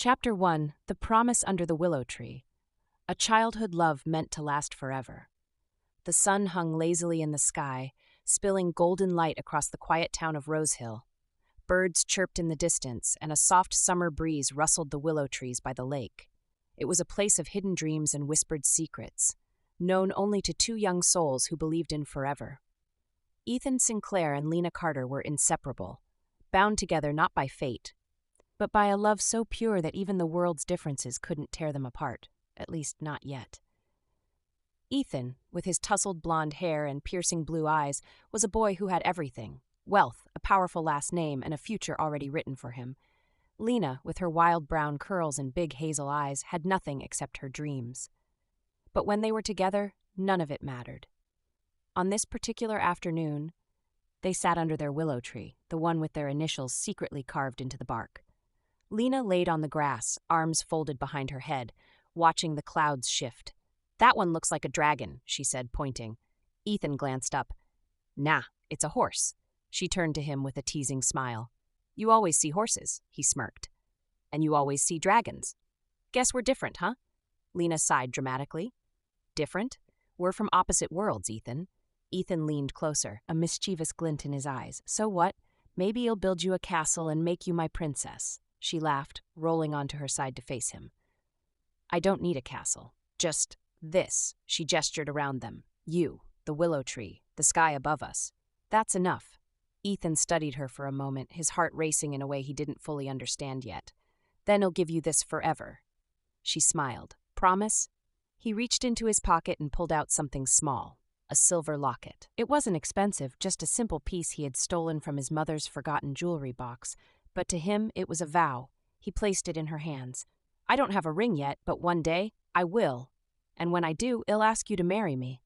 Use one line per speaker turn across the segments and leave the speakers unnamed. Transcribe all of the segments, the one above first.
Chapter 1: The Promise Under the Willow Tree. A childhood love meant to last forever. The sun hung lazily in the sky, spilling golden light across the quiet town of Rosehill. Birds chirped in the distance, and a soft summer breeze rustled the willow trees by the lake. It was a place of hidden dreams and whispered secrets, known only to two young souls who believed in forever. Ethan Sinclair and Lena Carter were inseparable, bound together not by fate, but by a love so pure that even the world's differences couldn't tear them apart, at least not yet. Ethan, with his tousled blonde hair and piercing blue eyes, was a boy who had everything: wealth, a powerful last name, and a future already written for him. Lena, with her wild brown curls and big hazel eyes, had nothing except her dreams. But when they were together, none of it mattered. On this particular afternoon, they sat under their willow tree, the one with their initials secretly carved into the bark. Lena laid on the grass, arms folded behind her head, watching the clouds shift. "That one looks like a dragon," she said, pointing. Ethan glanced up. "Nah, it's a horse." She turned to him with a teasing smile. "You always see horses," he smirked. "And you always see dragons. Guess we're different, huh?" Lena sighed dramatically. "Different? We're from opposite worlds, Ethan." Ethan leaned closer, a mischievous glint in his eyes. "So what? Maybe I'll build you a castle and make you my princess." She laughed, rolling onto her side to face him. "I don't need a castle. Just this." She gestured around them. "You, the willow tree, the sky above us. That's enough." Ethan studied her for a moment, his heart racing in a way he didn't fully understand yet. "Then I'll give you this forever." She smiled. "Promise?" He reached into his pocket and pulled out something small, a silver locket. It wasn't expensive, just a simple piece he had stolen from his mother's forgotten jewelry box. But to him, it was a vow. He placed it in her hands. "I don't have a ring yet, but one day, I will. And when I do, I'll ask you to marry me."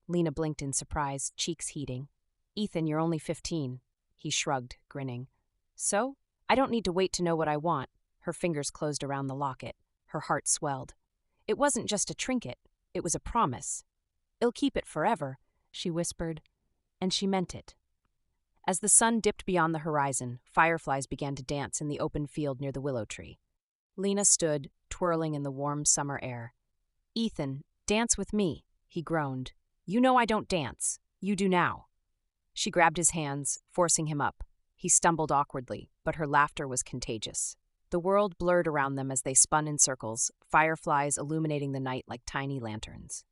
Lena blinked in surprise, cheeks heating. "Ethan, you're only 15. He shrugged, grinning. "So? I don't need to wait to know what I want." Her fingers closed around the locket. Her heart swelled. It wasn't just a trinket. It was a promise. "I'll keep it forever," she whispered. And she meant it. As the sun dipped beyond the horizon, fireflies began to dance in the open field near the willow tree. Lena stood, twirling in the warm summer air. "Ethan, dance with me," he groaned. "You know I don't dance. You do now." She grabbed his hands, forcing him up. He stumbled awkwardly, but her laughter was contagious. The world blurred around them as they spun in circles, fireflies illuminating the night like tiny lanterns.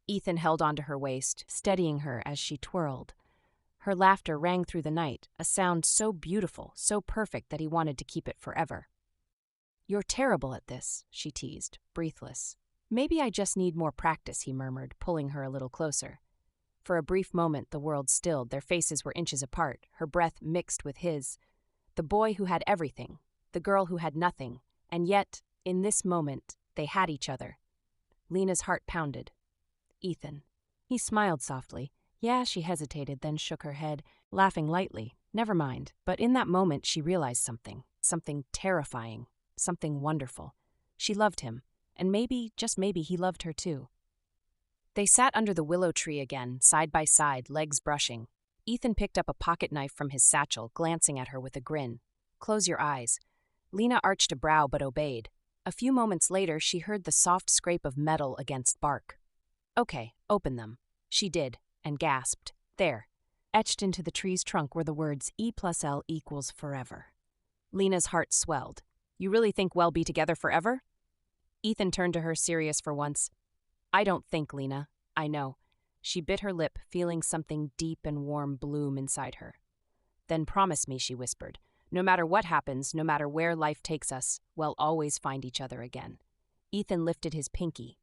Ethan held onto her waist, steadying her as she twirled. Her laughter rang through the night, a sound so beautiful, so perfect that he wanted to keep it forever. "You're terrible at this," she teased, breathless. "Maybe I just need more practice," he murmured, pulling her a little closer. For a brief moment, the world stilled. Their faces were inches apart, her breath mixed with his. The boy who had everything, the girl who had nothing, and yet, in this moment, they had each other. Lena's heart pounded. "Ethan." He smiled softly. "Yeah," she hesitated, then shook her head, laughing lightly. "Never mind." But in that moment, she realized something terrifying, something wonderful. She loved him, and maybe, just maybe, he loved her too. They sat under the willow tree again, side by side, legs brushing. Ethan picked up a pocket knife from his satchel, glancing at her with a grin. "Close your eyes." Lena arched a brow but obeyed. A few moments later, she heard the soft scrape of metal against bark. "Okay, open them." She did, and gasped. There. Etched into the tree's trunk were the words E+L = forever. Lena's heart swelled. "You really think we'll be together forever?" Ethan turned to her, serious for once. "I don't think, Lena. I know." She bit her lip, feeling something deep and warm bloom inside her. "Then promise me," she whispered. "No matter what happens, no matter where life takes us, we'll always find each other again." Ethan lifted his pinky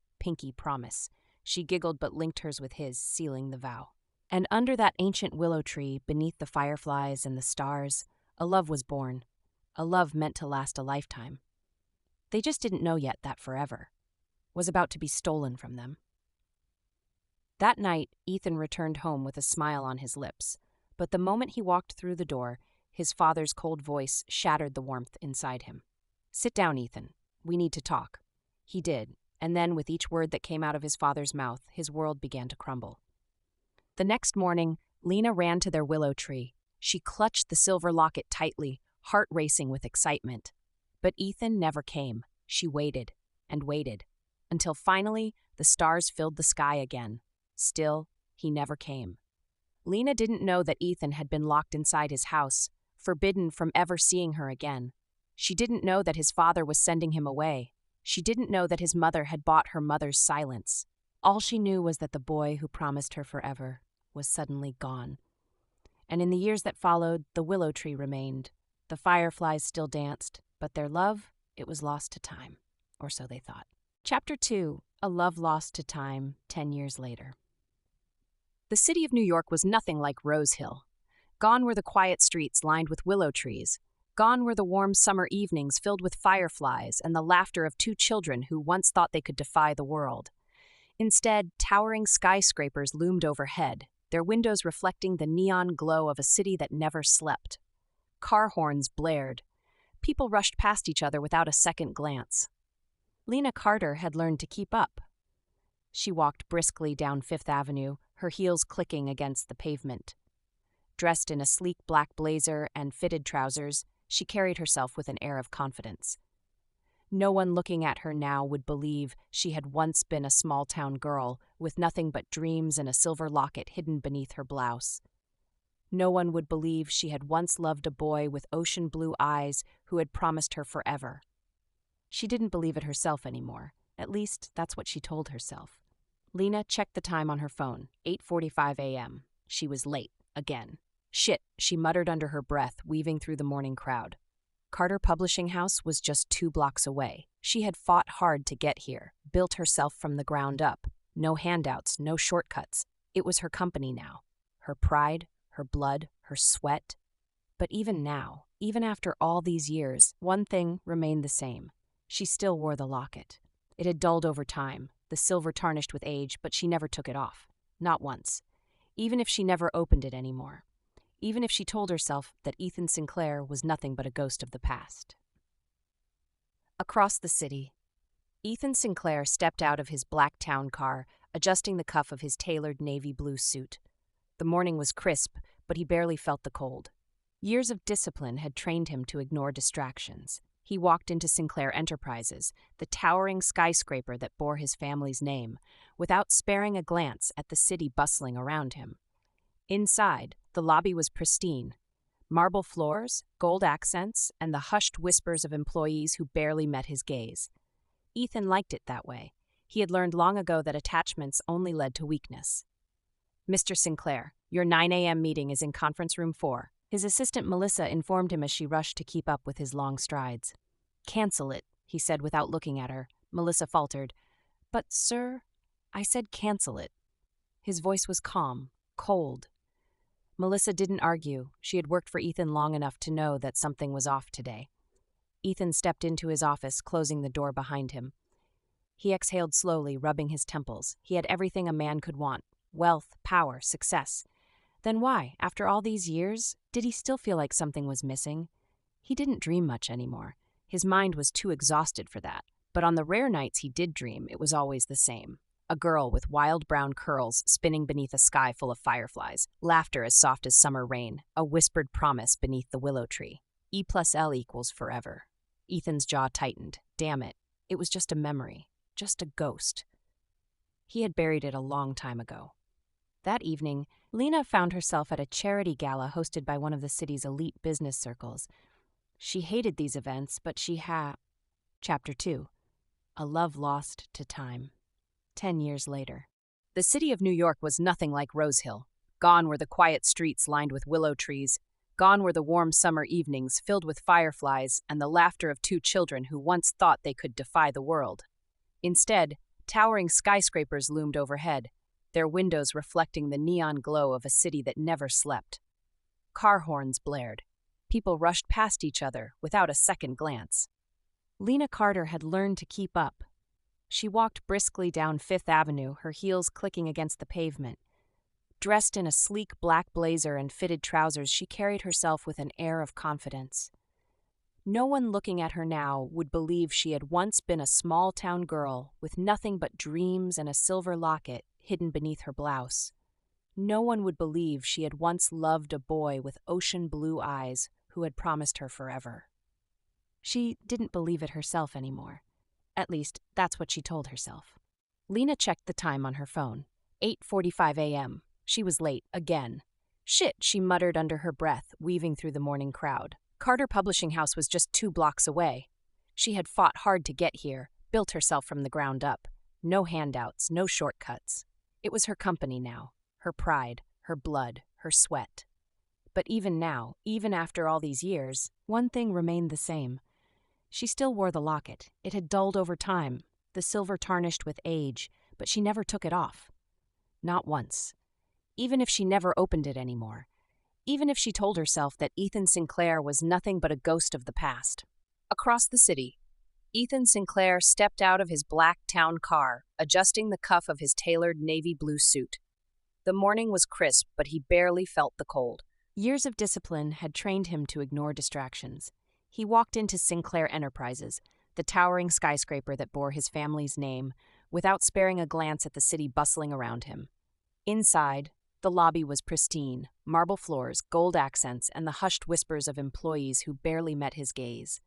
promise. She giggled but linked hers with his, sealing the vow. And under that ancient willow tree, beneath the fireflies and the stars, a love was born. A love meant to last a lifetime. They just didn't know yet that forever was about to be stolen from them. That night, Ethan returned home with a smile on his lips. But the moment he walked through the door, his father's cold voice shattered the warmth inside him. "Sit down, Ethan. We need to talk." He did. And then, with each word that came out of his father's mouth, his world began to crumble. The next morning, Lena ran to their willow tree. She clutched the silver locket tightly, heart racing with excitement. But Ethan never came. She waited and waited, until finally the stars filled the sky again. Still, he never came. Lena didn't know that Ethan had been locked inside his house, forbidden from ever seeing her again. She didn't know that his father was sending him away. She didn't know that his mother had bought her mother's silence. All she knew was that the boy who promised her forever was suddenly gone. And in the years that followed, the willow tree remained. The fireflies still danced, but their love, it was lost to time, or so they thought. Chapter 2, A Love Lost to Time, 10 years later. The city of New York was nothing like Rose Hill. Gone were the quiet streets lined with willow trees. Gone were the warm summer evenings filled with fireflies and the laughter of two children who once thought they could defy the world. Instead, towering skyscrapers loomed overhead, their windows reflecting the neon glow of a city that never slept. Car horns blared. People rushed past each other without a second glance. Lena Carter had learned to keep up. She walked briskly down Fifth Avenue, her heels clicking against the pavement. Dressed in a sleek black blazer and fitted trousers, she carried herself with an air of confidence. No one looking at her now would believe she had once been a small-town girl with nothing but dreams and a silver locket hidden beneath her blouse. No one would believe she had once loved a boy with ocean blue eyes who had promised her forever. She didn't believe it herself anymore. At least, that's what she told herself. Lena checked the time on her phone, 8:45 a.m. She was late, again. Shit, she muttered under her breath, weaving through the morning crowd. Carter Publishing House was just 2 blocks away. She had fought hard to get here, built herself from the ground up. No handouts, no shortcuts. It was her company now. Her pride, her blood, her sweat. But even now, even after all these years, one thing remained the same. She still wore the locket. It had dulled over time, the silver tarnished with age, but she never took it off. Not once. Even if she never opened it anymore. Even if she told herself that Ethan Sinclair was nothing but a ghost of the past. Across the city, Ethan Sinclair stepped out of his black town car, adjusting the cuff of his tailored navy blue suit. The morning was crisp, but he barely felt the cold. Years of discipline had trained him to ignore distractions. He walked into Sinclair Enterprises, the towering skyscraper that bore his family's name, without sparing a glance at the city bustling around him. Inside, the lobby was pristine. Marble floors, gold accents, and the hushed whispers of employees who barely met his gaze. Ethan liked it that way. He had learned long ago that attachments only led to weakness. Mr. Sinclair, your 9 a.m. meeting is in conference room 4. His assistant Melissa informed him as she rushed to keep up with his long strides. Cancel it, he said without looking at her. Melissa faltered. But, sir, I said cancel it. His voice was calm, cold. Melissa didn't argue. She had worked for Ethan long enough to know that something was off today. Ethan stepped into his office, closing the door behind him. He exhaled slowly, rubbing his temples. He had everything a man could want: wealth, power, success. Then why, after all these years, did he still feel like something was missing? He didn't dream much anymore. His mind was too exhausted for that. But on the rare nights he did dream, it was always the same. A girl with wild brown curls spinning beneath a sky full of fireflies, laughter as soft as summer rain, a whispered promise beneath the willow tree. E+L equals forever. Ethan's jaw tightened. Damn it. It was just a memory. Just a ghost. He had buried it a long time ago. That evening, Lena found herself at a charity gala hosted by one of the city's elite business circles. She hated these events, but she had... Chapter 2. A Love Lost to Time. 10 years later. The city of New York was nothing like Rose Hill. Gone were the quiet streets lined with willow trees. Gone were the warm summer evenings filled with fireflies and the laughter of two children who once thought they could defy the world. Instead, towering skyscrapers loomed overhead, their windows reflecting the neon glow of a city that never slept. Car horns blared. People rushed past each other without a second glance. Lena Carter had learned to keep up. She walked briskly down Fifth Avenue, her heels clicking against the pavement. Dressed in a sleek black blazer and fitted trousers, she carried herself with an air of confidence. No one looking at her now would believe she had once been a small-town girl with nothing but dreams and a silver locket hidden beneath her blouse. No one would believe she had once loved a boy with ocean blue eyes who had promised her forever. She didn't believe it herself anymore. At least, that's what she told herself. Lena checked the time on her phone. 8:45 a.m. She was late again. Shit, she muttered under her breath, weaving through the morning crowd. Carter Publishing House was just 2 blocks away. She had fought hard to get here, built herself from the ground up. No handouts, no shortcuts. It was her company now, her pride, her blood, her sweat. But even now, even after all these years, one thing remained the same. She still wore the locket. It had dulled over time, the silver tarnished with age, but she never took it off. Not once. Even if she never opened it anymore. Even if she told herself that Ethan Sinclair was nothing but a ghost of the past. Across the city, Ethan Sinclair stepped out of his black town car, adjusting the cuff of his tailored navy blue suit. The morning was crisp, but he barely felt the cold. Years of discipline had trained him to ignore distractions. He walked into Sinclair Enterprises, the towering skyscraper that bore his family's name, without sparing a glance at the city bustling around him. Inside, the lobby was pristine, marble floors, gold accents, and the hushed whispers of employees who barely met his gaze.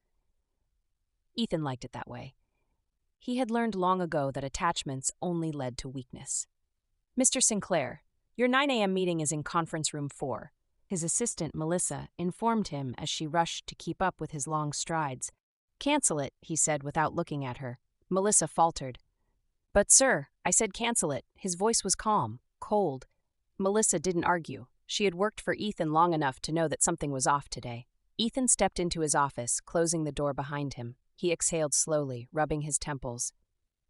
Ethan liked it that way. He had learned long ago that attachments only led to weakness. "Mr. Sinclair, your 9 a.m. meeting is in conference room 4. His assistant, Melissa, informed him as she rushed to keep up with his long strides. "Cancel it," he said without looking at her. Melissa faltered. "But sir, I said cancel it." His voice was calm, cold. Melissa didn't argue. She had worked for Ethan long enough to know that something was off today. Ethan stepped into his office, closing the door behind him. He exhaled slowly, rubbing his temples.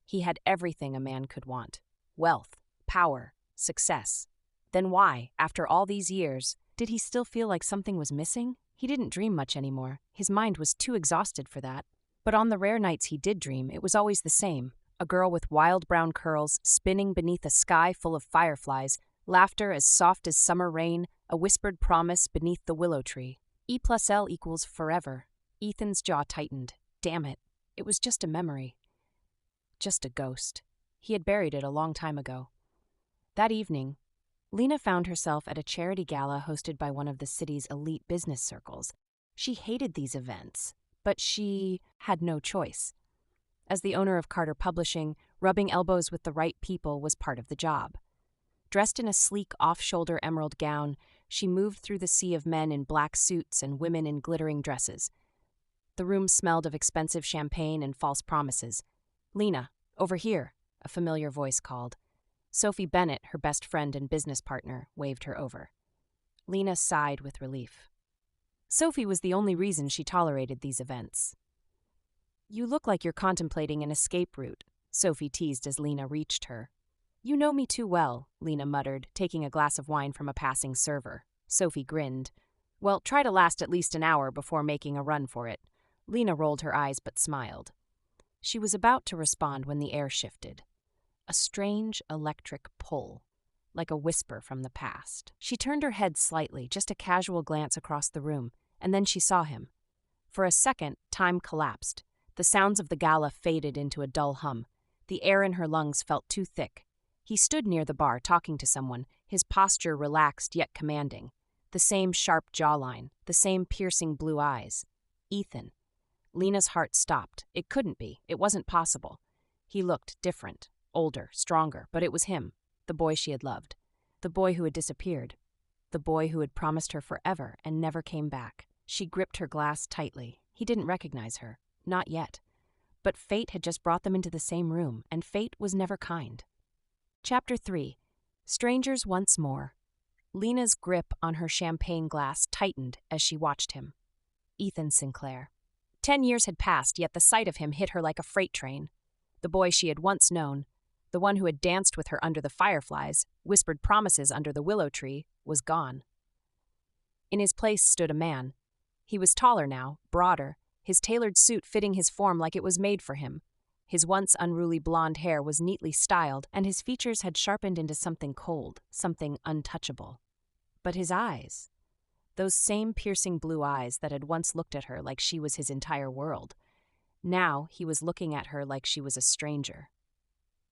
He had everything a man could want. Wealth, power, success. Then why, after all these years, did he still feel like something was missing? He didn't dream much anymore. His mind was too exhausted for that. But on the rare nights he did dream, it was always the same. A girl with wild brown curls, spinning beneath a sky full of fireflies, laughter as soft as summer rain, a whispered promise beneath the willow tree. E+L equals forever. Ethan's jaw tightened. Damn it. It was just a memory. Just a ghost. He had buried it a long time ago. That evening, Lena found herself at a charity gala hosted by one of the city's elite business circles. She hated these events, but she had no choice. As the owner of Carter Publishing, rubbing elbows with the right people was part of the job. Dressed in a sleek off-shoulder emerald gown, she moved through the sea of men in black suits and women in glittering dresses. The room smelled of expensive champagne and false promises. "Lena, over here," a familiar voice called. Sophie Bennett, her best friend and business partner, waved her over. Lena sighed with relief. Sophie was the only reason she tolerated these events. "You look like you're contemplating an escape route," Sophie teased as Lena reached her. "You know me too well," Lena muttered, taking a glass of wine from a passing server. Sophie grinned. "Well, try to last at least an hour before making a run for it." Lena rolled her eyes but smiled. She was about to respond when the air shifted. A strange electric pull, like a whisper from the past. She turned her head slightly, just a casual glance across the room, and then she saw him. For a second, time collapsed. The sounds of the gala faded into a dull hum. The air in her lungs felt too thick. He stood near the bar, talking to someone, his posture relaxed yet commanding. The same sharp jawline, the same piercing blue eyes. Ethan. Lena's heart stopped. It couldn't be. It wasn't possible. He looked different, older, stronger, but it was him, the boy she had loved. The boy who had disappeared. The boy who had promised her forever and never came back. She gripped her glass tightly. He didn't recognize her. Not yet. But fate had just brought them into the same room, and fate was never kind. Chapter 3. Strangers Once More. Lena's grip on her champagne glass tightened as she watched him. Ethan Sinclair. 10 years had passed, yet the sight of him hit her like a freight train. The boy she had once known, the one who had danced with her under the fireflies, whispered promises under the willow tree, was gone. In his place stood a man. He was taller now, broader, his tailored suit fitting his form like it was made for him. His once unruly blonde hair was neatly styled, and his features had sharpened into something cold, something untouchable. But his eyes, those same piercing blue eyes that had once looked at her like she was his entire world. Now he was looking at her like she was a stranger.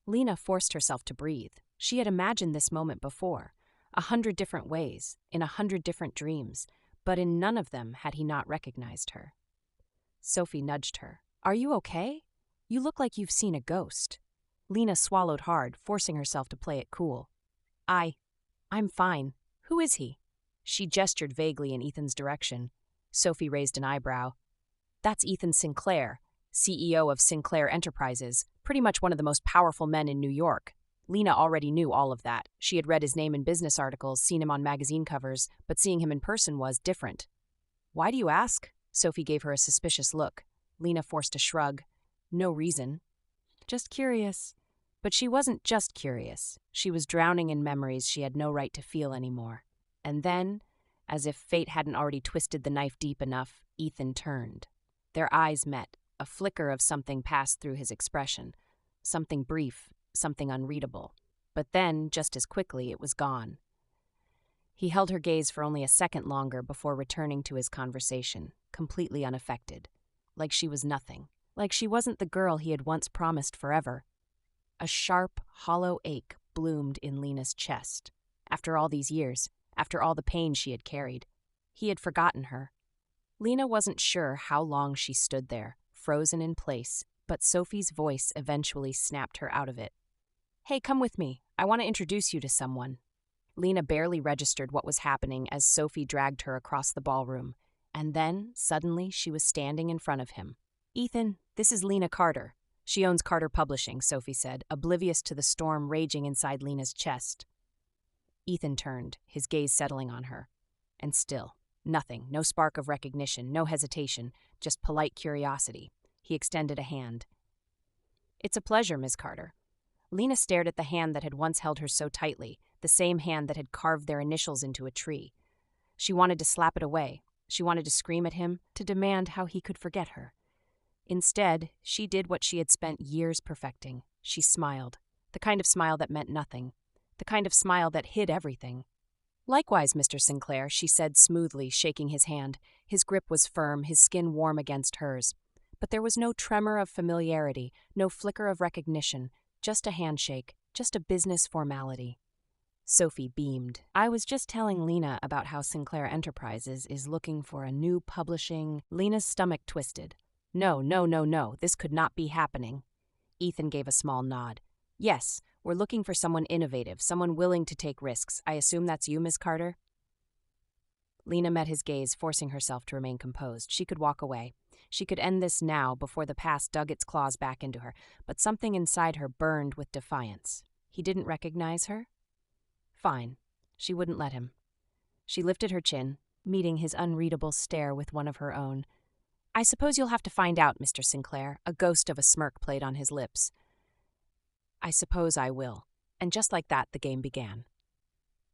Lena forced herself to breathe. She had imagined this moment before, 100 different ways, in 100 different dreams, but in none of them had he not recognized her. Sophie nudged her. Are you okay? You look like you've seen a ghost. Lena swallowed hard, forcing herself to play it cool. I'm fine. Who is he? She gestured vaguely in Ethan's direction. Sophie raised an eyebrow. That's Ethan Sinclair, CEO of Sinclair Enterprises, pretty much one of the most powerful men in New York. Lena already knew all of that. She had read his name in business articles, seen him on magazine covers, but seeing him in person was different. Why do you ask? Sophie gave her a suspicious look. Lena forced a shrug. No reason. Just curious. But she wasn't just curious. She was drowning in memories she had no right to feel anymore. And then, as if fate hadn't already twisted the knife deep enough, Ethan turned. Their eyes met. A flicker of something passed through his expression. Something brief, something unreadable. But then, just as quickly, it was gone. He held her gaze for only a second longer before returning to his conversation, completely unaffected. Like she was nothing. Like she wasn't the girl he had once promised forever. A sharp, hollow ache bloomed in Lena's chest. After all these years, after all the pain she had carried, he had forgotten her. Lena wasn't sure how long she stood there, frozen in place, but Sophie's voice eventually snapped her out of it. Hey, come with me. I want to introduce you to someone. Lena barely registered what was happening as Sophie dragged her across the ballroom, and then, suddenly, she was standing in front of him. Ethan, this is Lena Carter. She owns Carter Publishing, Sophie said, oblivious to the storm raging inside Lena's chest. Ethan turned, his gaze settling on her. And still, nothing, no spark of recognition, no hesitation, just polite curiosity. He extended a hand. It's a pleasure, Miss Carter. Lena stared at the hand that had once held her so tightly, the same hand that had carved their initials into a tree. She wanted to slap it away. She wanted to scream at him, to demand how he could forget her. Instead, she did what she had spent years perfecting. She smiled, the kind of smile that meant nothing, the kind of smile that hid everything. Likewise, Mr. Sinclair, she said smoothly, shaking his hand. His grip was firm, his skin warm against hers. But there was no tremor of familiarity, no flicker of recognition, just a handshake, just a business formality. Sophie beamed. I was just telling Lena about how Sinclair Enterprises is looking for a new publishing. Lena's stomach twisted. No, this could not be happening. Ethan gave a small nod. Yes, we're looking for someone innovative, someone willing to take risks. I assume that's you, Miss Carter? Lena met his gaze, forcing herself to remain composed. She could walk away. She could end this now before the past dug its claws back into her, but something inside her burned with defiance. He didn't recognize her? Fine. She wouldn't let him. She lifted her chin, meeting his unreadable stare with one of her own. I suppose you'll have to find out, Mr. Sinclair. A ghost of a smirk played on his lips. I suppose I will. And just like that, the game began.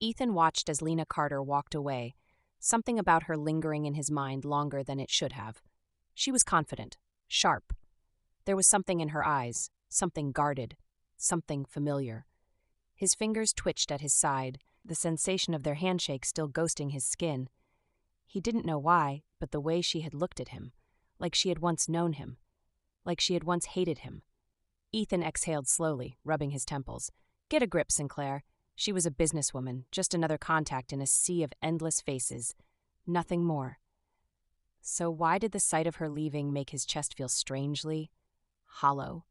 Ethan watched as Lena Carter walked away, something about her lingering in his mind longer than it should have. She was confident, sharp. There was something in her eyes, something guarded, something familiar. His fingers twitched at his side, the sensation of their handshake still ghosting his skin. He didn't know why, but the way she had looked at him, like she had once known him, like she had once hated him. Ethan exhaled slowly, rubbing his temples. Get a grip, Sinclair. She was a businesswoman, just another contact in a sea of endless faces. Nothing more. So why did the sight of her leaving make his chest feel strangely hollow?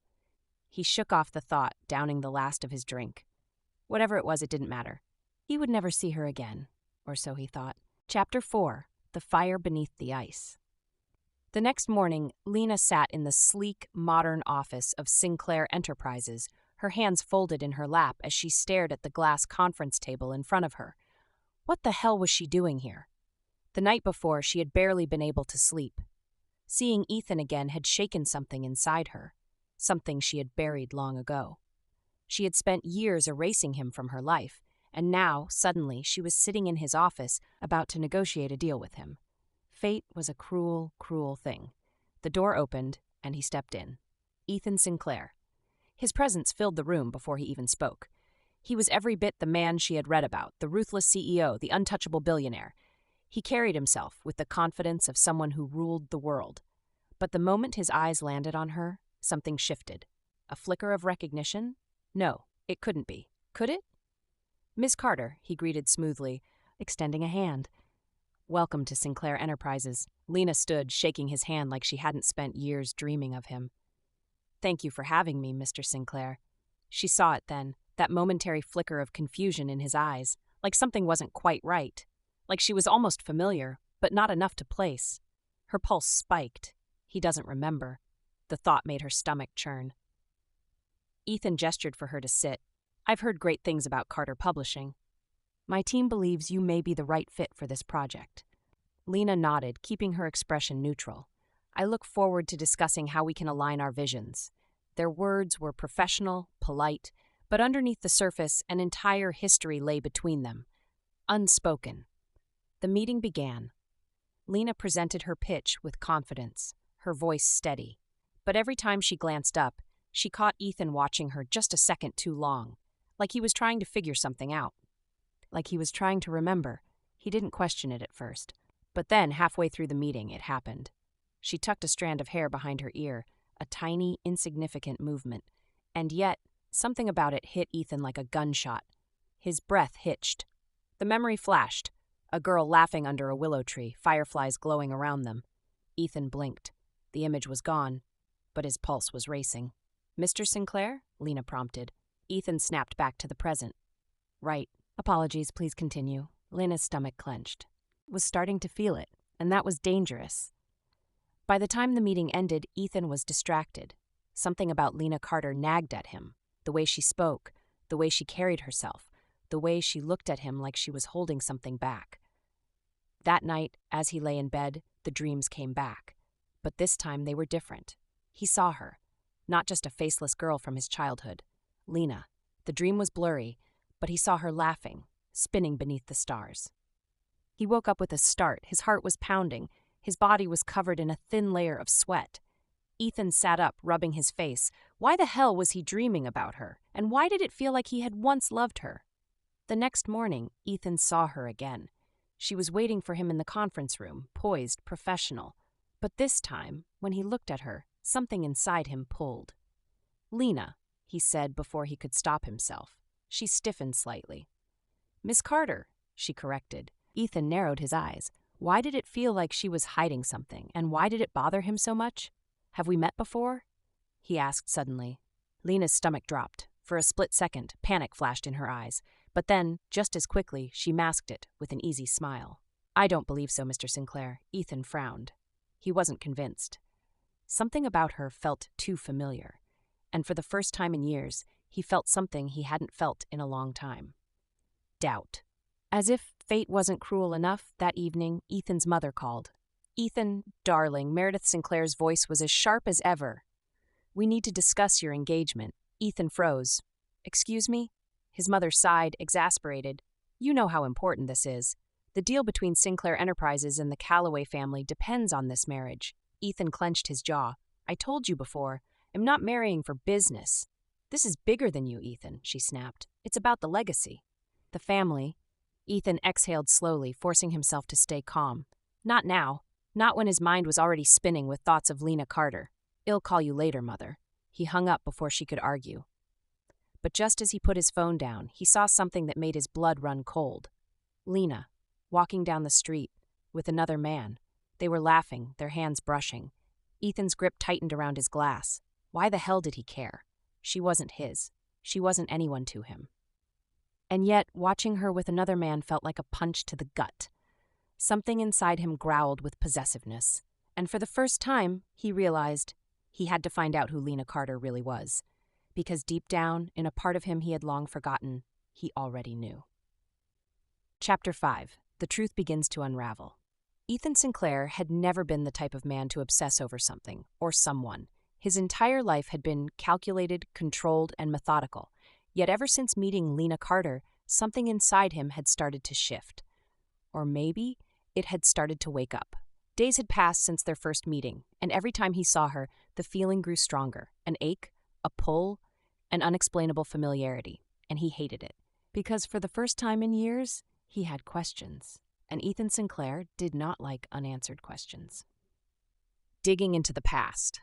He shook off the thought, downing the last of his drink. Whatever it was, it didn't matter. He would never see her again, or so he thought. Chapter 4. The Fire Beneath the Ice. The next morning, Lena sat in the sleek, modern office of Sinclair Enterprises, her hands folded in her lap as she stared at the glass conference table in front of her. What the hell was she doing here? The night before, she had barely been able to sleep. Seeing Ethan again had shaken something inside her, something she had buried long ago. She had spent years erasing him from her life, and now, suddenly, she was sitting in his office about to negotiate a deal with him. Fate was a cruel, cruel thing. The door opened, and he stepped in. Ethan Sinclair. His presence filled the room before he even spoke. He was every bit the man she had read about, the ruthless CEO, the untouchable billionaire. He carried himself with the confidence of someone who ruled the world. But the moment his eyes landed on her, something shifted. A flicker of recognition? No, it couldn't be. Could it? Miss Carter, he greeted smoothly, extending a hand. Welcome to Sinclair Enterprises. Lena stood, shaking his hand like she hadn't spent years dreaming of him. "Thank you for having me, Mr. Sinclair." She saw it then, that momentary flicker of confusion in his eyes, like something wasn't quite right, like she was almost familiar, but not enough to place. Her pulse spiked. He doesn't remember. The thought made her stomach churn. Ethan gestured for her to sit. "I've heard great things about Carter Publishing. My team believes you may be the right fit for this project." Lena nodded, keeping her expression neutral. "I look forward to discussing how we can align our visions." Their words were professional, polite, but underneath the surface, an entire history lay between them. Unspoken. The meeting began. Lena presented her pitch with confidence, her voice steady. But every time she glanced up, she caught Ethan watching her just a second too long, like he was trying to figure something out. Like he was trying to remember. He didn't question it at first. But then, halfway through the meeting, it happened. She tucked a strand of hair behind her ear, a tiny, insignificant movement. And yet, something about it hit Ethan like a gunshot. His breath hitched. The memory flashed. A girl laughing under a willow tree, fireflies glowing around them. Ethan blinked. The image was gone, but his pulse was racing. "Mr. Sinclair?" Lena prompted. Ethan snapped back to the present. "Right. Apologies, please continue." Lena's stomach clenched. Was starting to feel it, and that was dangerous. By the time the meeting ended, Ethan was distracted. Something about Lena Carter nagged at him. The way she spoke, the way she carried herself, the way she looked at him like she was holding something back. That night, as he lay in bed, the dreams came back. But this time they were different. He saw her, not just a faceless girl from his childhood. Lena. The dream was blurry, but he saw her laughing, spinning beneath the stars. He woke up with a start. His heart was pounding. His body was covered in a thin layer of sweat. Ethan sat up, rubbing his face. Why the hell was he dreaming about her? And why did it feel like he had once loved her? The next morning, Ethan saw her again. She was waiting for him in the conference room, poised, professional. But this time, when he looked at her, something inside him pulled. "Lena," he said before he could stop himself. She stiffened slightly. "Miss Carter," she corrected. Ethan narrowed his eyes. Why did it feel like she was hiding something, and why did it bother him so much? "Have we met before?" he asked suddenly. Lena's stomach dropped. For a split second, panic flashed in her eyes. But then, just as quickly, she masked it with an easy smile. "I don't believe so, Mr. Sinclair." Ethan frowned. He wasn't convinced. Something about her felt too familiar. And for the first time in years, he felt something he hadn't felt in a long time. Doubt. As if fate wasn't cruel enough, that evening, Ethan's mother called. "Ethan, darling," Meredith Sinclair's voice was as sharp as ever. "We need to discuss your engagement." Ethan froze. "Excuse me?" His mother sighed, exasperated. "You know how important this is. The deal between Sinclair Enterprises and the Calloway family depends on this marriage." Ethan clenched his jaw. "I told you before, I'm not marrying for business." "This is bigger than you, Ethan," she snapped. "It's about the legacy." "The family." Ethan exhaled slowly, forcing himself to stay calm. "Not now. Not when his mind was already spinning with thoughts of Lena Carter. I'll call you later, Mother." He hung up before she could argue. But just as he put his phone down, he saw something that made his blood run cold. Lena, walking down the street, with another man. They were laughing, their hands brushing. Ethan's grip tightened around his glass. Why the hell did he care? She wasn't his. She wasn't anyone to him. And yet, watching her with another man felt like a punch to the gut. Something inside him growled with possessiveness. And for the first time, he realized he had to find out who Lena Carter really was. Because deep down, in a part of him he had long forgotten, he already knew. Chapter 5. The Truth Begins to Unravel. Ethan Sinclair had never been the type of man to obsess over something, or someone. His entire life had been calculated, controlled, and methodical. Yet ever since meeting Lena Carter, something inside him had started to shift. Or maybe it had started to wake up. Days had passed since their first meeting, and every time he saw her, the feeling grew stronger. An ache, a pull, an unexplainable familiarity. And he hated it. Because for the first time in years, he had questions. And Ethan Sinclair did not like unanswered questions. Digging into the past.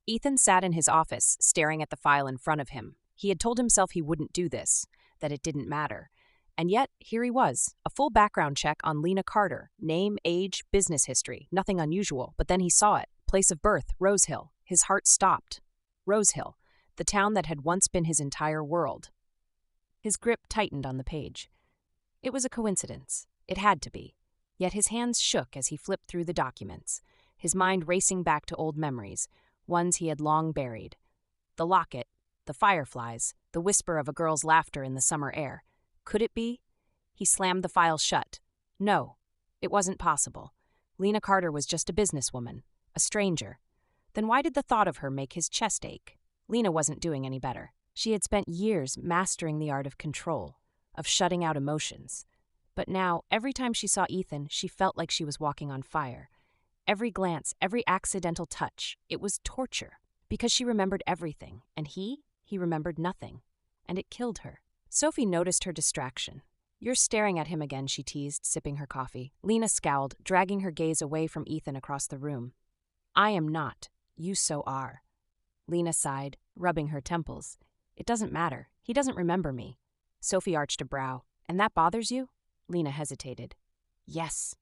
Ethan sat in his office, staring at the file in front of him. He had told himself he wouldn't do this, that it didn't matter. And yet, here he was, a full background check on Lena Carter, name, age, business history, nothing unusual. But then he saw it. Place of birth, Rose Hill. His heart stopped. Rose Hill, the town that had once been his entire world. His grip tightened on the page. It was a coincidence. It had to be. Yet his hands shook as he flipped through the documents, his mind racing back to old memories, ones he had long buried. The locket, the fireflies, the whisper of a girl's laughter in the summer air. Could it be? He slammed the file shut. No, it wasn't possible. Lena Carter was just a businesswoman, a stranger. Then why did the thought of her make his chest ache? Lena wasn't doing any better. She had spent years mastering the art of control, of shutting out emotions. But now, every time she saw Ethan, she felt like she was walking on fire. Every glance, every accidental touch, it was torture. Because she remembered everything, and he remembered nothing. And it killed her. Sophie noticed her distraction. You're staring at him again, she teased, sipping her coffee. Lena scowled, dragging her gaze away from Ethan across the room. I am not. You so are. Lena sighed, rubbing her temples. It doesn't matter. He doesn't remember me. Sophie arched a brow. And that bothers you? Lena hesitated. Yes.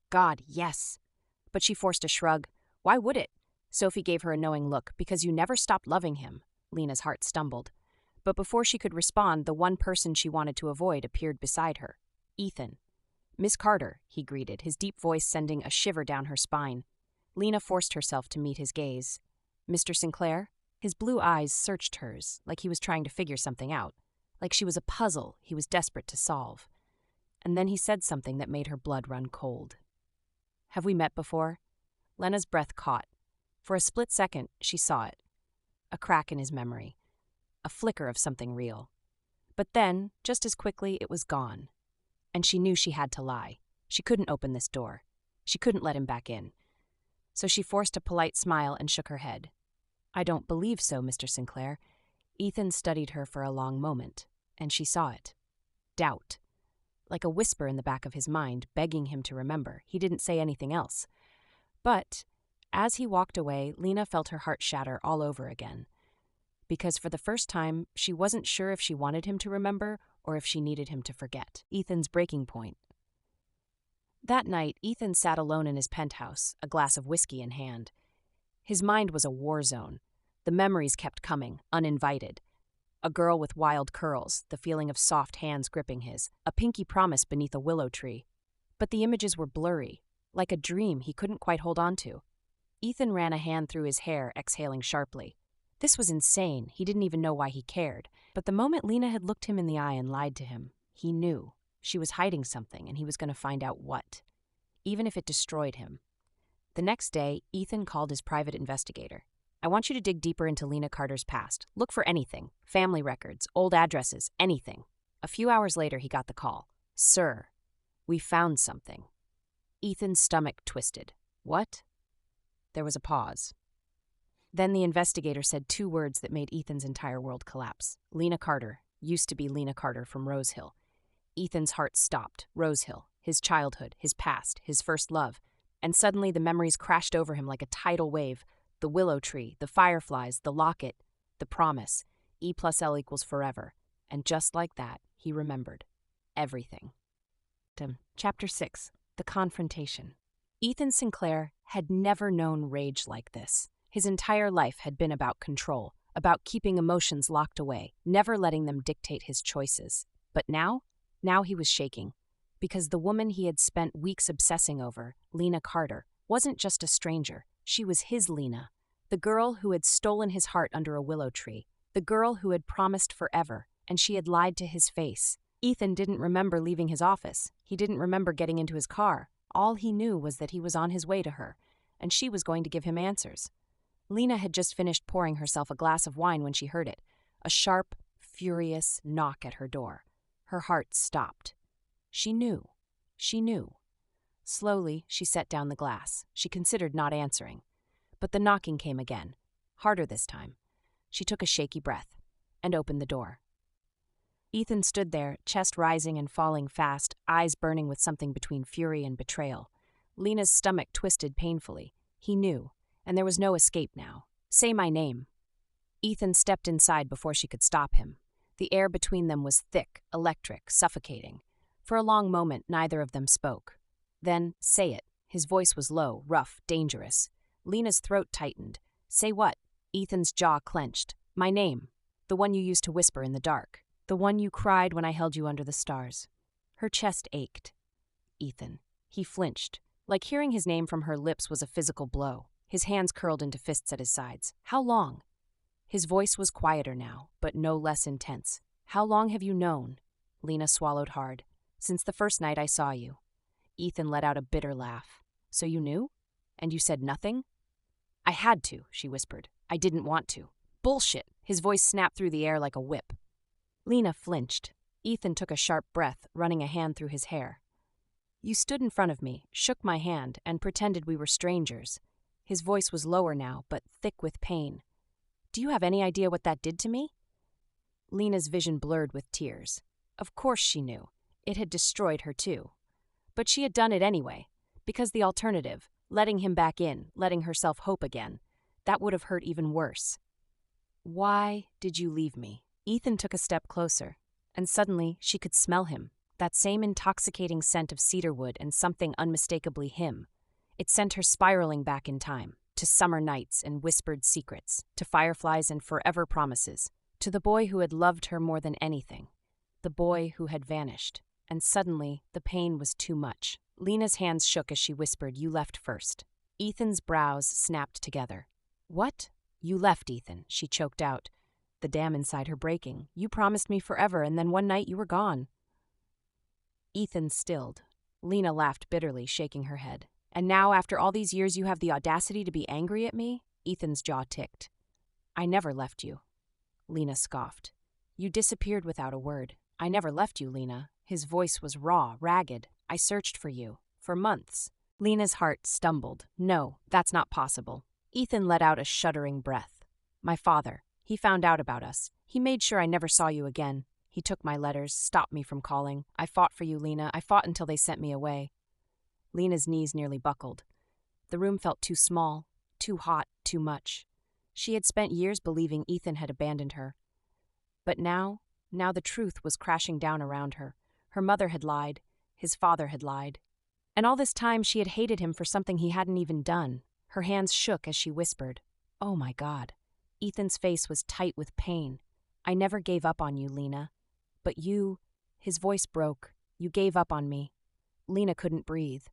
God, yes. But she forced a shrug. Why would it? Sophie gave her a knowing look. Because you never stopped loving him. Lena's heart stumbled. But before she could respond, the one person she wanted to avoid appeared beside her. Ethan. Miss Carter, he greeted, his deep voice sending a shiver down her spine. Lena forced herself to meet his gaze. Mr. Sinclair? His blue eyes searched hers, like he was trying to figure something out, like she was a puzzle he was desperate to solve. And then he said something that made her blood run cold. Have we met before? Lena's breath caught. For a split second, she saw it. A crack in his memory. A flicker of something real. But then, just as quickly, it was gone. And she knew she had to lie. She couldn't open this door. She couldn't let him back in. So she forced a polite smile and shook her head. I don't believe so, Mr. Sinclair. Ethan studied her for a long moment, and she saw it. Doubt. Like a whisper in the back of his mind, begging him to remember. He didn't say anything else. But, as he walked away, Lena felt her heart shatter all over again. Because for the first time, she wasn't sure if she wanted him to remember or if she needed him to forget. Ethan's breaking point. That night, Ethan sat alone in his penthouse, a glass of whiskey in hand. His mind was a war zone. The memories kept coming, uninvited. A girl with wild curls, the feeling of soft hands gripping his, a pinky promise beneath a willow tree. But the images were blurry, like a dream he couldn't quite hold on to. Ethan ran a hand through his hair, exhaling sharply. This was insane. He didn't even know why he cared. But the moment Lena had looked him in the eye and lied to him, he knew. She was hiding something, and he was going to find out what. Even if it destroyed him. The next day, Ethan called his private investigator. I want you to dig deeper into Lena Carter's past. Look for anything. Family records, old addresses, anything. A few hours later, he got the call. Sir, we found something. Ethan's stomach twisted. What? There was a pause. Then the investigator said two words that made Ethan's entire world collapse. Lena Carter, used to be Lena Carter from Rose Hill. Ethan's heart stopped. Rose Hill, his childhood, his past, his first love. And suddenly the memories crashed over him like a tidal wave. The willow tree, the fireflies, the locket, the promise. E+L = forever. And just like that, he remembered. Everything. Chapter 6. The Confrontation. Ethan Sinclair had never known rage like this. His entire life had been about control, about keeping emotions locked away, never letting them dictate his choices. But now he was shaking. Because the woman he had spent weeks obsessing over, Lena Carter, wasn't just a stranger. She was his Lena. The girl who had stolen his heart under a willow tree. The girl who had promised forever, and she had lied to his face. Ethan didn't remember leaving his office. He didn't remember getting into his car. All he knew was that he was on his way to her, and she was going to give him answers. Lena had just finished pouring herself a glass of wine when she heard it. A sharp, furious knock at her door. Her heart stopped. She knew. She knew. Slowly, she set down the glass. She considered not answering. But the knocking came again, harder this time. She took a shaky breath and opened the door. Ethan stood there, chest rising and falling fast, eyes burning with something between fury and betrayal. Lena's stomach twisted painfully. He knew, and there was no escape now. Say my name. Ethan stepped inside before she could stop him. The air between them was thick, electric, suffocating. For a long moment, neither of them spoke. Then, say it. His voice was low, rough, dangerous. Lena's throat tightened. Say what? Ethan's jaw clenched. My name. The one you used to whisper in the dark. The one you cried when I held you under the stars. Her chest ached. Ethan. He flinched. Like hearing his name from her lips was a physical blow. His hands curled into fists at his sides. How long? His voice was quieter now, but no less intense. How long have you known? Lena swallowed hard. Since the first night I saw you. Ethan let out a bitter laugh. So you knew? And you said nothing? I had to, she whispered. I didn't want to. Bullshit! His voice snapped through the air like a whip. Lena flinched. Ethan took a sharp breath, running a hand through his hair. You stood in front of me, shook my hand, and pretended we were strangers. His voice was lower now, but thick with pain. Do you have any idea what that did to me? Lena's vision blurred with tears. Of course she knew. It had destroyed her too. But she had done it anyway, because the alternative, letting him back in, letting herself hope again, that would have hurt even worse. Why did you leave me? Ethan took a step closer, and suddenly she could smell him, that same intoxicating scent of cedarwood and something unmistakably him. It sent her spiraling back in time, to summer nights and whispered secrets, to fireflies and forever promises, to the boy who had loved her more than anything, the boy who had vanished. And suddenly, the pain was too much. Lena's hands shook as she whispered, You left first. Ethan's brows snapped together. What? You left, Ethan, she choked out, the dam inside her breaking. You promised me forever, and then one night you were gone. Ethan stilled. Lena laughed bitterly, shaking her head. And now, after all these years, you have the audacity to be angry at me? Ethan's jaw ticked. I never left you. Lena scoffed. You disappeared without a word. I never left you, Lena. His voice was raw, ragged. I searched for you. For months. Lena's heart stumbled. No, that's not possible. Ethan let out a shuddering breath. My father. He found out about us. He made sure I never saw you again. He took my letters, stopped me from calling. I fought for you, Lena. I fought until they sent me away. Lena's knees nearly buckled. The room felt too small, too hot, too much. She had spent years believing Ethan had abandoned her. But now the truth was crashing down around her. Her mother had lied. His father had lied. And all this time she had hated him for something he hadn't even done. Her hands shook as she whispered, Oh my God. Ethan's face was tight with pain. I never gave up on you, Lena. But you, his voice broke. You gave up on me. Lena couldn't breathe.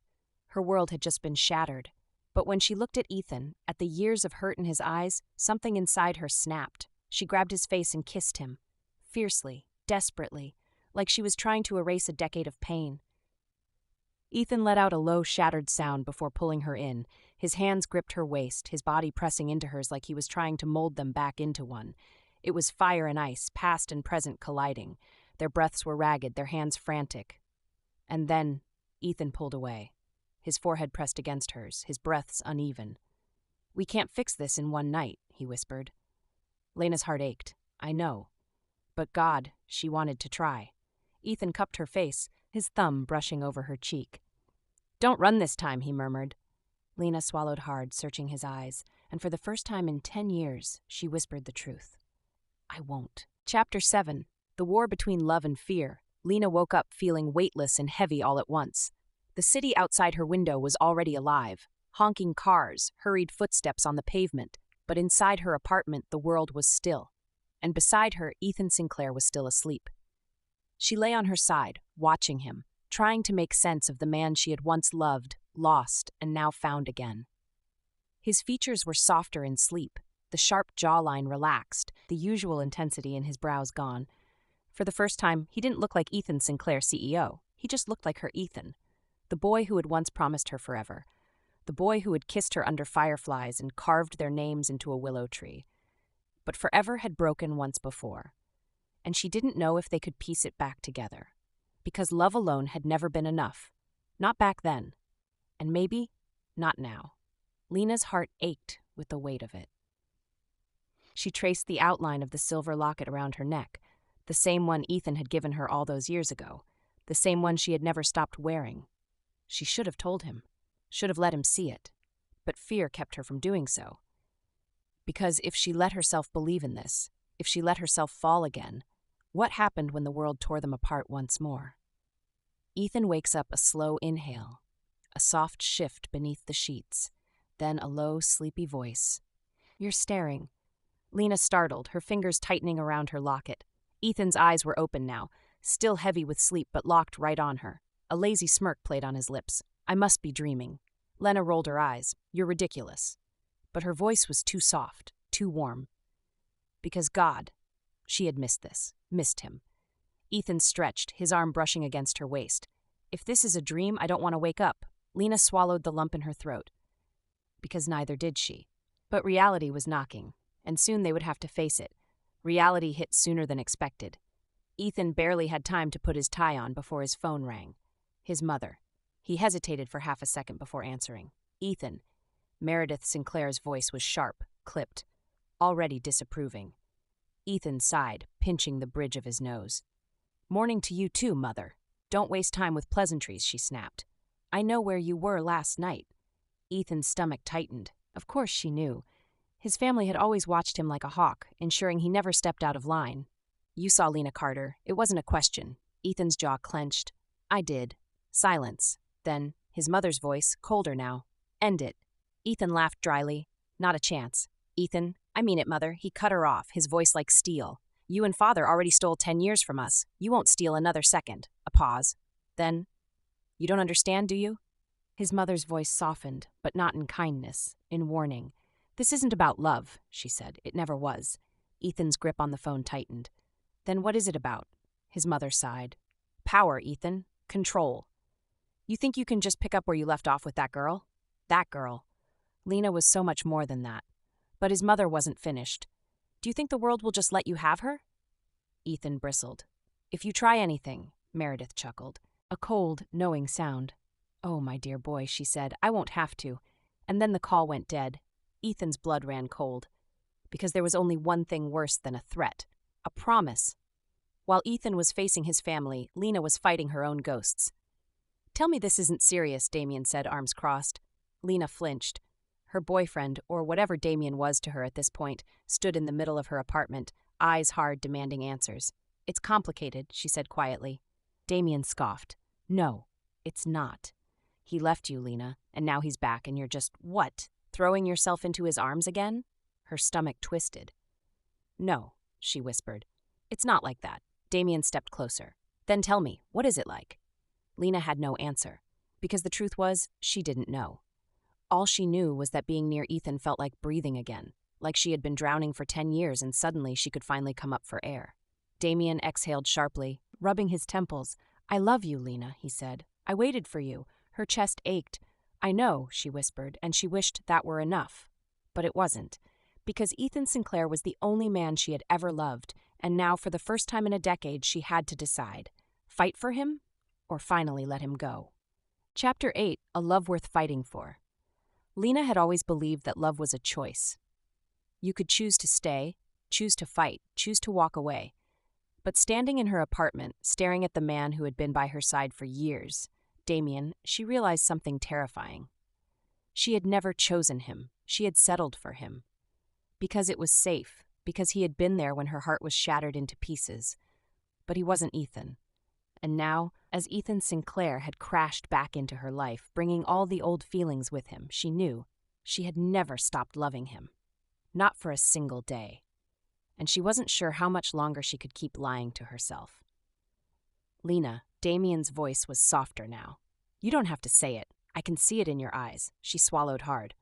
Her world had just been shattered. But when she looked at Ethan, at the years of hurt in his eyes, something inside her snapped. She grabbed his face and kissed him. Fiercely, desperately, like she was trying to erase a decade of pain. Ethan let out a low, shattered sound before pulling her in. His hands gripped her waist, his body pressing into hers like he was trying to mold them back into one. It was fire and ice, past and present colliding. Their breaths were ragged, their hands frantic. And then Ethan pulled away. His forehead pressed against hers, his breaths uneven. We can't fix this in one night, he whispered. Lena's heart ached. I know. But God, she wanted to try. Ethan cupped her face, his thumb brushing over her cheek. Don't run this time, he murmured. Lena swallowed hard, searching his eyes, and for the first time in 10 years, she whispered the truth. I won't. Chapter 7. The War Between Love and Fear. Lena woke up feeling weightless and heavy all at once. The city outside her window was already alive. Honking cars, hurried footsteps on the pavement, but inside her apartment the world was still. And beside her, Ethan Sinclair was still asleep. She lay on her side, watching him, trying to make sense of the man she had once loved, lost, and now found again. His features were softer in sleep, the sharp jawline relaxed, the usual intensity in his brows gone. For the first time, he didn't look like Ethan Sinclair, CEO. He just looked like her Ethan, the boy who had once promised her forever, the boy who had kissed her under fireflies and carved their names into a willow tree. But forever had broken once before, and she didn't know if they could piece it back together, because love alone had never been enough, not back then, and maybe not now. Lena's heart ached with the weight of it. She traced the outline of the silver locket around her neck, the same one Ethan had given her all those years ago, the same one she had never stopped wearing. She should have told him, should have let him see it, but fear kept her from doing so. Because if she let herself believe in this, if she let herself fall again, what happened when the world tore them apart once more? Ethan wakes up a slow inhale, a soft shift beneath the sheets, then a low, sleepy voice. "You're staring." Lena startled, her fingers tightening around her locket. Ethan's eyes were open now, still heavy with sleep but locked right on her. A lazy smirk played on his lips. "I must be dreaming." Lena rolled her eyes. "You're ridiculous." But her voice was too soft, too warm. Because God, she had missed this, missed him. Ethan stretched, his arm brushing against her waist. "If this is a dream, I don't want to wake up." Lena swallowed the lump in her throat. Because neither did she. But reality was knocking, and soon they would have to face it. Reality hit sooner than expected. Ethan barely had time to put his tie on before his phone rang. His mother. He hesitated for half a second before answering. "Ethan." Meredith Sinclair's voice was sharp, clipped, already disapproving. Ethan sighed, pinching the bridge of his nose. "Morning to you too, Mother. Don't waste time with pleasantries," she snapped. "I know where you were last night." Ethan's stomach tightened. Of course she knew. His family had always watched him like a hawk, ensuring he never stepped out of line. "You saw Lena Carter. It wasn't a question." Ethan's jaw clenched. "I did." Silence. Then, his mother's voice, colder now. "End it." Ethan laughed dryly. "Not a chance." "Ethan, I mean it, Mother." He cut her off, his voice like steel. "You and Father already stole 10 years from us. You won't steal another second." A pause. Then, "You don't understand, do you?" His mother's voice softened, but not in kindness, in warning. "This isn't about love," she said. "It never was." Ethan's grip on the phone tightened. "Then what is it about?" His mother sighed. "Power, Ethan. Control. You think you can just pick up where you left off with that girl?" That girl. Lena was so much more than that. But his mother wasn't finished. "Do you think the world will just let you have her?" Ethan bristled. "If you try anything," Meredith chuckled. A cold, knowing sound. "Oh, my dear boy," she said, "I won't have to." And then the call went dead. Ethan's blood ran cold. Because there was only one thing worse than a threat. A promise. While Ethan was facing his family, Lena was fighting her own ghosts. "Tell me this isn't serious," Damien said, arms crossed. Lena flinched. Her boyfriend, or whatever Damien was to her at this point, stood in the middle of her apartment, eyes hard, demanding answers. "It's complicated," she said quietly. Damien scoffed. "No, it's not. He left you, Lena, and now he's back and you're just, what, throwing yourself into his arms again?" Her stomach twisted. "No," she whispered. "It's not like that." Damien stepped closer. "Then tell me, what is it like?" Lena had no answer, because the truth was, she didn't know. All she knew was that being near Ethan felt like breathing again, like she had been drowning for 10 years and suddenly she could finally come up for air. Damien exhaled sharply, rubbing his temples. "I love you, Lena," he said. "I waited for you." Her chest ached. "I know," she whispered, and she wished that were enough. But it wasn't, because Ethan Sinclair was the only man she had ever loved, and now for the first time in a decade she had to decide. Fight for him, or finally let him go. Chapter 8, A Love Worth Fighting For. Lena had always believed that love was a choice. You could choose to stay, choose to fight, choose to walk away. But standing in her apartment, staring at the man who had been by her side for years, Damien, she realized something terrifying. She had never chosen him. She had settled for him. Because it was safe, because he had been there when her heart was shattered into pieces. But he wasn't Ethan. And now, as Ethan Sinclair had crashed back into her life, bringing all the old feelings with him, she knew she had never stopped loving him. Not for a single day. And she wasn't sure how much longer she could keep lying to herself. "Lena," Damien's voice was softer now. "You don't have to say it. I can see it in your eyes." She swallowed hard.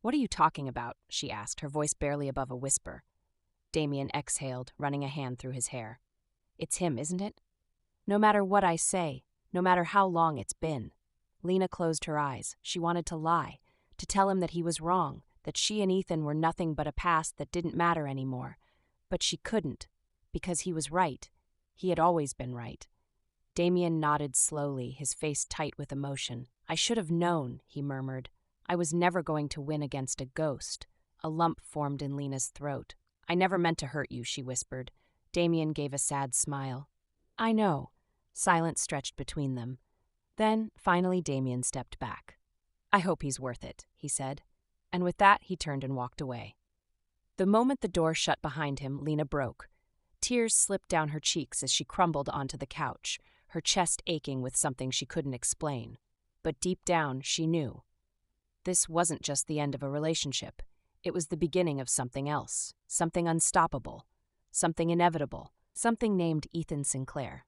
"What are you talking about?" she asked, her voice barely above a whisper. Damien exhaled, running a hand through his hair. "It's him, isn't it? No matter what I say, no matter how long it's been." Lena closed her eyes. She wanted to lie, to tell him that he was wrong, that she and Ethan were nothing but a past that didn't matter anymore. But she couldn't, because he was right. He had always been right. Damien nodded slowly, his face tight with emotion. "I should have known," he murmured. "I was never going to win against a ghost." A lump formed in Lena's throat. "I never meant to hurt you," she whispered. Damien gave a sad smile. "I know." Silence stretched between them. Then, finally, Damien stepped back. "I hope he's worth it," he said. And with that, he turned and walked away. The moment the door shut behind him, Lena broke. Tears slipped down her cheeks as she crumbled onto the couch, her chest aching with something she couldn't explain. But deep down, she knew. This wasn't just the end of a relationship. It was the beginning of something else, something unstoppable, something inevitable, something named Ethan Sinclair.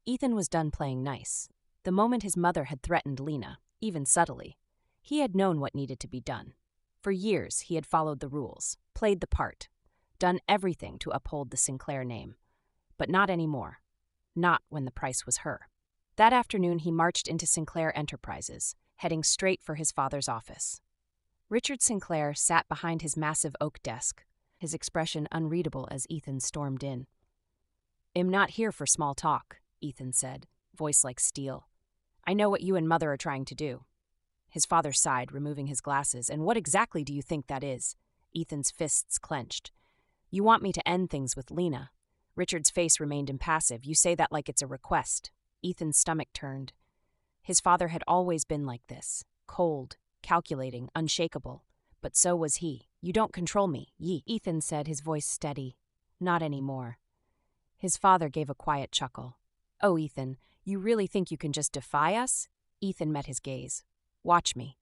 Ethan was done playing nice. The moment his mother had threatened Lena, even subtly, he had known what needed to be done. For years, he had followed the rules, played the part, done everything to uphold the Sinclair name. But not anymore. Not when the price was her. That afternoon, he marched into Sinclair Enterprises, heading straight for his father's office. Richard Sinclair sat behind his massive oak desk, his expression unreadable as Ethan stormed in. "I'm not here for small talk," Ethan said, voice like steel. "I know what you and Mother are trying to do." His father sighed, removing his glasses. "And what exactly do you think that is?" Ethan's fists clenched. "You want me to end things with Lena." Richard's face remained impassive. "You say that like it's a request." Ethan's stomach turned. His father had always been like this, cold, calculating, unshakable. But so was he. "You don't control me, Ethan said, his voice steady. "Not anymore." His father gave a quiet chuckle. "Oh, Ethan, you really think you can just defy us?" Ethan met his gaze. "Watch me."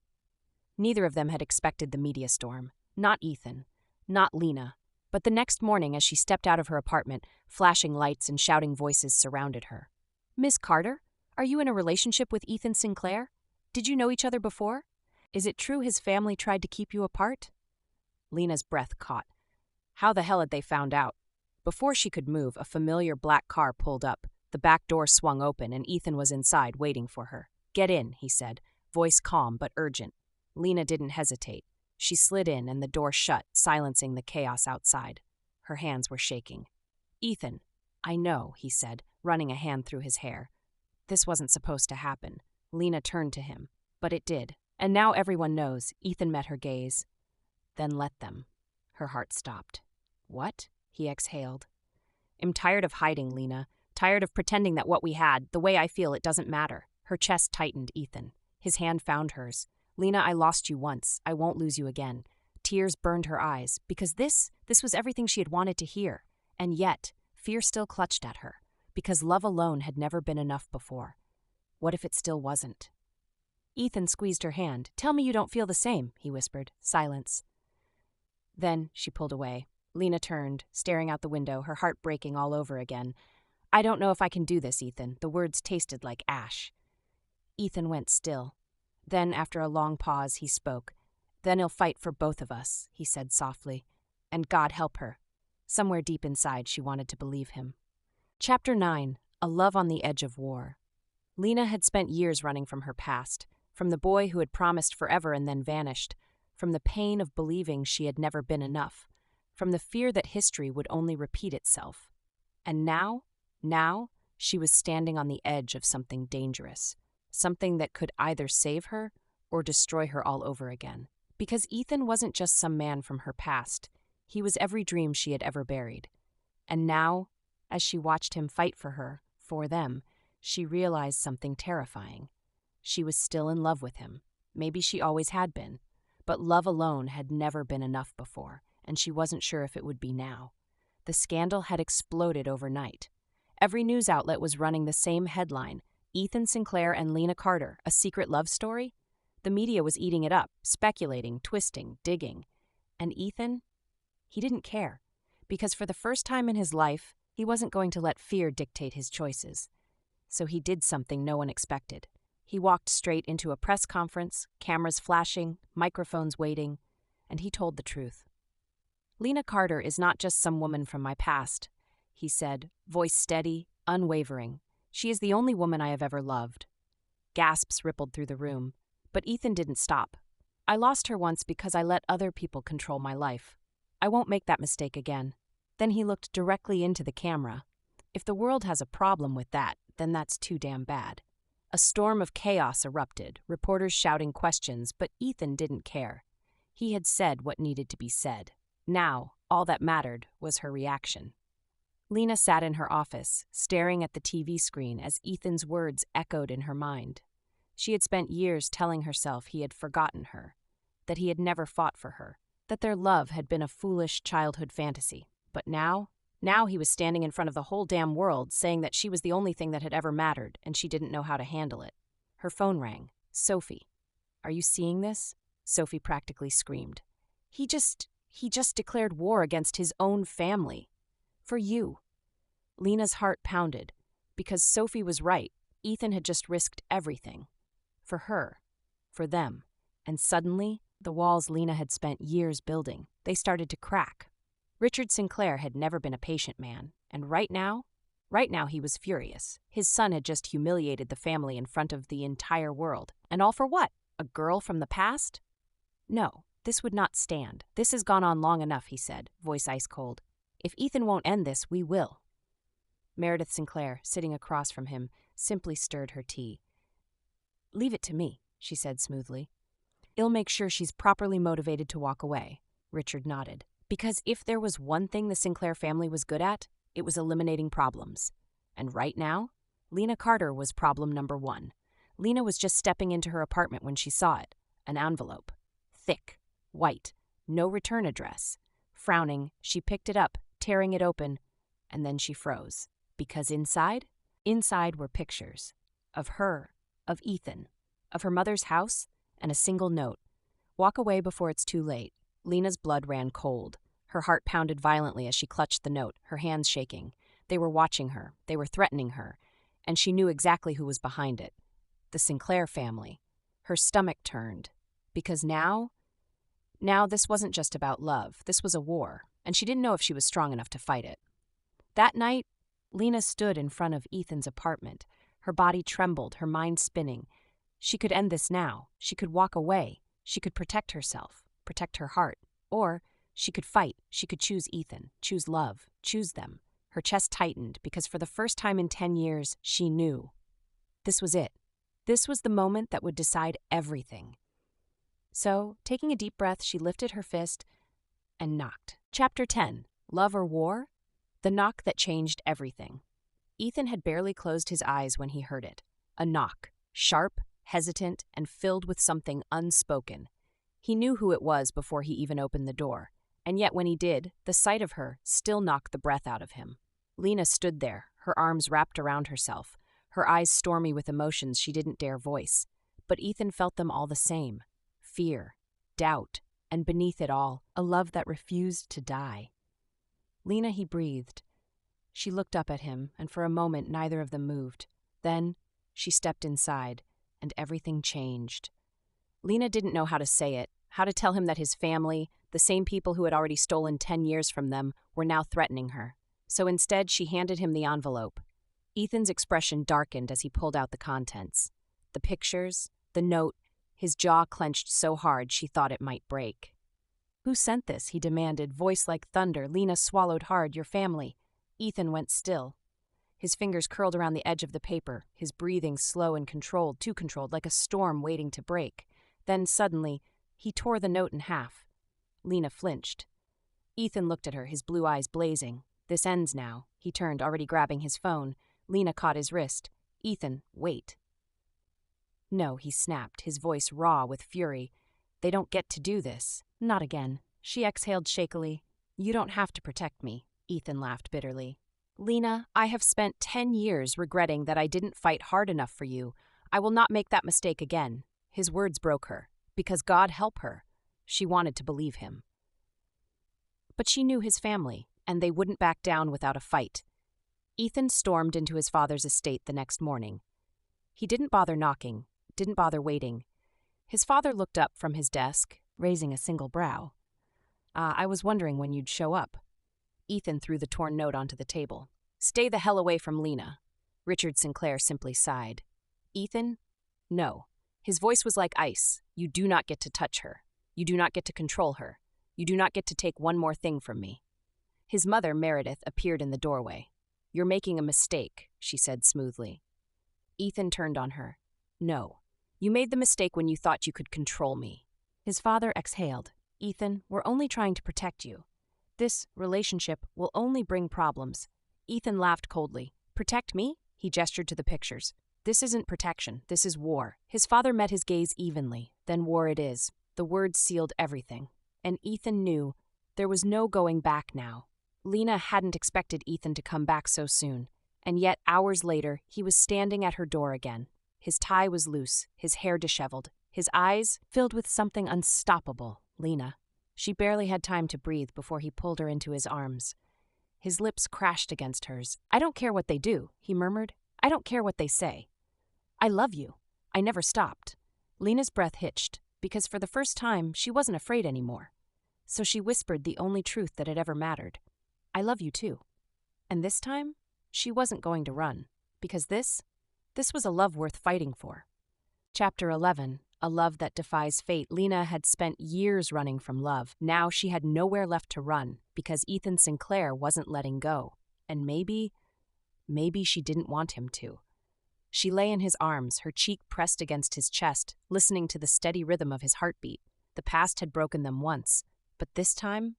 Neither of them had expected the media storm. Not Ethan. Not Lena. But the next morning, as she stepped out of her apartment, flashing lights and shouting voices surrounded her. "Miss Carter, are you in a relationship with Ethan Sinclair? Did you know each other before? Is it true his family tried to keep you apart?" Lena's breath caught. How the hell had they found out? Before she could move, a familiar black car pulled up. The back door swung open, and Ethan was inside, waiting for her. "Get in," he said, voice calm but urgent. Lena didn't hesitate. She slid in, and the door shut, silencing the chaos outside. Her hands were shaking. "Ethan, I know," he said, running a hand through his hair. "This wasn't supposed to happen." Lena turned to him. "But it did. And now everyone knows." Ethan met her gaze. "Then let them." Her heart stopped. "What?" he exhaled. "I'm tired of hiding, Lena. Tired of pretending that what we had, the way I feel, it doesn't matter." Her chest tightened, Ethan. His hand found hers. "Lena, I lost you once. I won't lose you again." Tears burned her eyes, because this was everything she had wanted to hear. And yet, fear still clutched at her, because love alone had never been enough before. What if it still wasn't? Ethan squeezed her hand. "Tell me you don't feel the same," he whispered. Silence. Then she pulled away. Lena turned, staring out the window, her heart breaking all over again. "I don't know if I can do this, Ethan." The words tasted like ash. Ethan went still. Then, after a long pause, he spoke. "Then he'll fight for both of us," he said softly. "And God help her." Somewhere deep inside, she wanted to believe him. Chapter 9. A Love on the Edge of War. Lena had spent years running from her past, from the boy who had promised forever and then vanished, from the pain of believing she had never been enough, from the fear that history would only repeat itself. And now, she was standing on the edge of something dangerous, something that could either save her or destroy her all over again. Because Ethan wasn't just some man from her past, he was every dream she had ever buried. And now, as she watched him fight for her, for them, she realized something terrifying. She was still in love with him. Maybe she always had been. But love alone had never been enough before, and she wasn't sure if it would be now. The scandal had exploded overnight. Every news outlet was running the same headline: Ethan Sinclair and Lena Carter, a secret love story? The media was eating it up, speculating, twisting, digging. And Ethan? He didn't care, because for the first time in his life, he wasn't going to let fear dictate his choices. So he did something no one expected. He walked straight into a press conference, cameras flashing, microphones waiting, and he told the truth. "Lena Carter is not just some woman from my past," he said, voice steady, unwavering. "She is the only woman I have ever loved." Gasps rippled through the room, but Ethan didn't stop. "I lost her once because I let other people control my life. I won't make that mistake again." Then he looked directly into the camera. If the world has a problem with that, then that's too damn bad. A storm of chaos erupted, reporters shouting questions, but Ethan didn't care. He had said what needed to be said. Now, all that mattered was her reaction. Lena sat in her office, staring at the TV screen as Ethan's words echoed in her mind. She had spent years telling herself he had forgotten her, that he had never fought for her, that their love had been a foolish childhood fantasy. But now, Now he was standing in front of the whole damn world, saying that she was the only thing that had ever mattered, and she didn't know how to handle it. Her phone rang. Sophie. "Are you seeing this?" Sophie practically screamed. He just declared war against his own family. For you." Lena's heart pounded, because Sophie was right. Ethan had just risked everything. For her. For them. And suddenly, the walls Lena had spent years building, they started to crack. Richard Sinclair had never been a patient man, and right now he was furious. His son had just humiliated the family in front of the entire world. And all for what? A girl from the past? No, this would not stand. This has gone on long enough, he said, voice ice cold. If Ethan won't end this, we will. Meredith Sinclair, sitting across from him, simply stirred her tea. "Leave it to me," she said smoothly. "I'll make sure she's properly motivated to walk away." Richard nodded. Because if there was one thing the Sinclair family was good at, it was eliminating problems. And right now, Lena Carter was problem number 1. Lena was just stepping into her apartment when she saw it. An envelope. Thick. White. No return address. Frowning, she picked it up, tearing it open, and then she froze. Because inside were pictures. Of her. Of Ethan. Of her mother's house, and a single note. "Walk away before it's too late." Lena's blood ran cold. Her heart pounded violently as she clutched the note, her hands shaking. They were watching her. They were threatening her. And she knew exactly who was behind it. The Sinclair family. Her stomach turned. Because now this wasn't just about love. This was a war, and she didn't know if she was strong enough to fight it. That night, Lena stood in front of Ethan's apartment. Her body trembled, her mind spinning. She could end this now. She could walk away. She could protect herself, protect her heart. Or she could fight. She could choose Ethan, choose love, choose them. Her chest tightened because for the first time in 10 years, she knew. This was it. This was the moment that would decide everything. So, taking a deep breath, she lifted her fist and knocked. Chapter 10. Love or War? The knock that changed everything. Ethan had barely closed his eyes when he heard it. A knock, sharp, hesitant, and filled with something unspoken. He knew who it was before he even opened the door, and yet when he did, the sight of her still knocked the breath out of him. Lena stood there, her arms wrapped around herself, her eyes stormy with emotions she didn't dare voice. But Ethan felt them all the same. Fear, doubt, and beneath it all, a love that refused to die. "Lena," he breathed. She looked up at him, and for a moment neither of them moved. Then she stepped inside, and everything changed. Lena didn't know how to say it, how to tell him that his family, the same people who had already stolen 10 years from them, were now threatening her. So instead, she handed him the envelope. Ethan's expression darkened as he pulled out the contents. The pictures, the note, his jaw clenched so hard she thought it might break. "Who sent this?" he demanded, voice like thunder. Lena swallowed hard. "Your family." Ethan went still. His fingers curled around the edge of the paper, his breathing slow and controlled, too controlled, like a storm waiting to break. Then, suddenly, he tore the note in half. Lena flinched. Ethan looked at her, his blue eyes blazing. "This ends now." He turned, already grabbing his phone. Lena caught his wrist. "Ethan, wait." "No," he snapped, his voice raw with fury. "They don't get to do this. Not again." She exhaled shakily. "You don't have to protect me," Ethan laughed bitterly. "Lena, I have spent 10 years regretting that I didn't fight hard enough for you. I will not make that mistake again." His words broke her. Because God help her. She wanted to believe him. But she knew his family, and they wouldn't back down without a fight. Ethan stormed into his father's estate the next morning. He didn't bother knocking, didn't bother waiting. His father looked up from his desk, raising a single brow. I was wondering when you'd show up." Ethan threw the torn note onto the table. "Stay the hell away from Lena." Richard Sinclair simply sighed. "Ethan? No." His voice was like ice. "You do not get to touch her. You do not get to control her. You do not get to take one more thing from me." His mother, Meredith, appeared in the doorway. "You're making a mistake," she said smoothly. Ethan turned on her. "No. You made the mistake when you thought you could control me." His father exhaled. "Ethan, we're only trying to protect you. This relationship will only bring problems." Ethan laughed coldly. "Protect me?" He gestured to the pictures. "This isn't protection. This is war." His father met his gaze evenly. "Then war it is." The words sealed everything. And Ethan knew there was no going back now. Lena hadn't expected Ethan to come back so soon, and yet hours later he was standing at her door again. His tie was loose, his hair disheveled, his eyes filled with something unstoppable. Lena. She barely had time to breathe before he pulled her into his arms. His lips crashed against hers. "I don't care what they do," he murmured. "I don't care what they say. I love you." I never stopped. Lena's breath hitched, because for the first time she wasn't afraid anymore. So she whispered the only truth that had ever mattered. "I love you too." And this time, she wasn't going to run, because this was a love worth fighting for. Chapter 11, A Love That Defies Fate. Lena had spent years running from love. Now she had nowhere left to run, because Ethan Sinclair wasn't letting go. And maybe she didn't want him to. She lay in his arms, her cheek pressed against his chest, listening to the steady rhythm of his heartbeat. The past had broken them once, but this time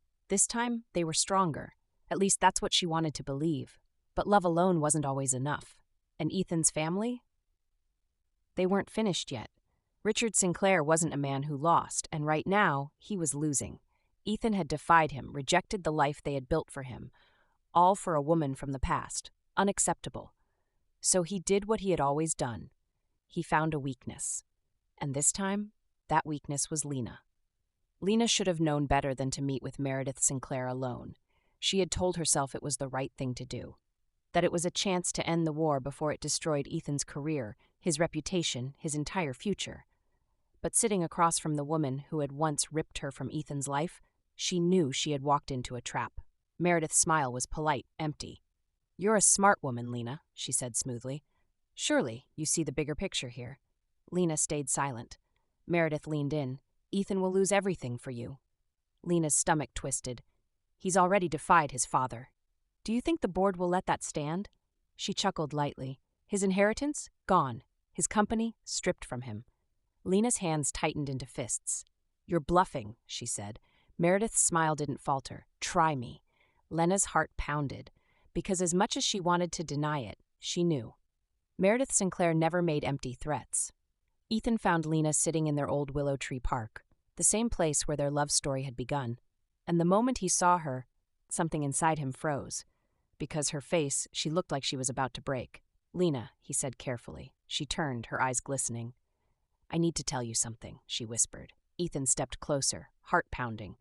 they were stronger. At least that's what she wanted to believe. But love alone wasn't always enough. And Ethan's family? They weren't finished yet. Richard Sinclair wasn't a man who lost, and right now, he was losing. Ethan had defied him, rejected the life they had built for him, all for a woman from the past. Unacceptable. So he did what he had always done. He found a weakness. And this time, that weakness was Lena. Lena should have known better than to meet with Meredith Sinclair alone. She had told herself it was the right thing to do. That it was a chance to end the war before it destroyed Ethan's career, his reputation, his entire future. But sitting across from the woman who had once ripped her from Ethan's life, she knew she had walked into a trap. Meredith's smile was polite, empty. "You're a smart woman, Lena," she said smoothly. "Surely you see the bigger picture here." Lena stayed silent. Meredith leaned in. "Ethan will lose everything for you." Lena's stomach twisted. "He's already defied his father. Do you think the board will let that stand?" She chuckled lightly. His inheritance? Gone. His company? Stripped from him. Lena's hands tightened into fists. "You're bluffing," she said. Meredith's smile didn't falter. "Try me." Lena's heart pounded, because as much as she wanted to deny it, she knew. Meredith Sinclair never made empty threats. Ethan found Lena sitting in their old willow tree park, the same place where their love story had begun. And the moment he saw her, something inside him froze. Because her face, she looked like she was about to break. "Lena," he said carefully. She turned, her eyes glistening. "I need to tell you something," she whispered. Ethan stepped closer, heart pounding.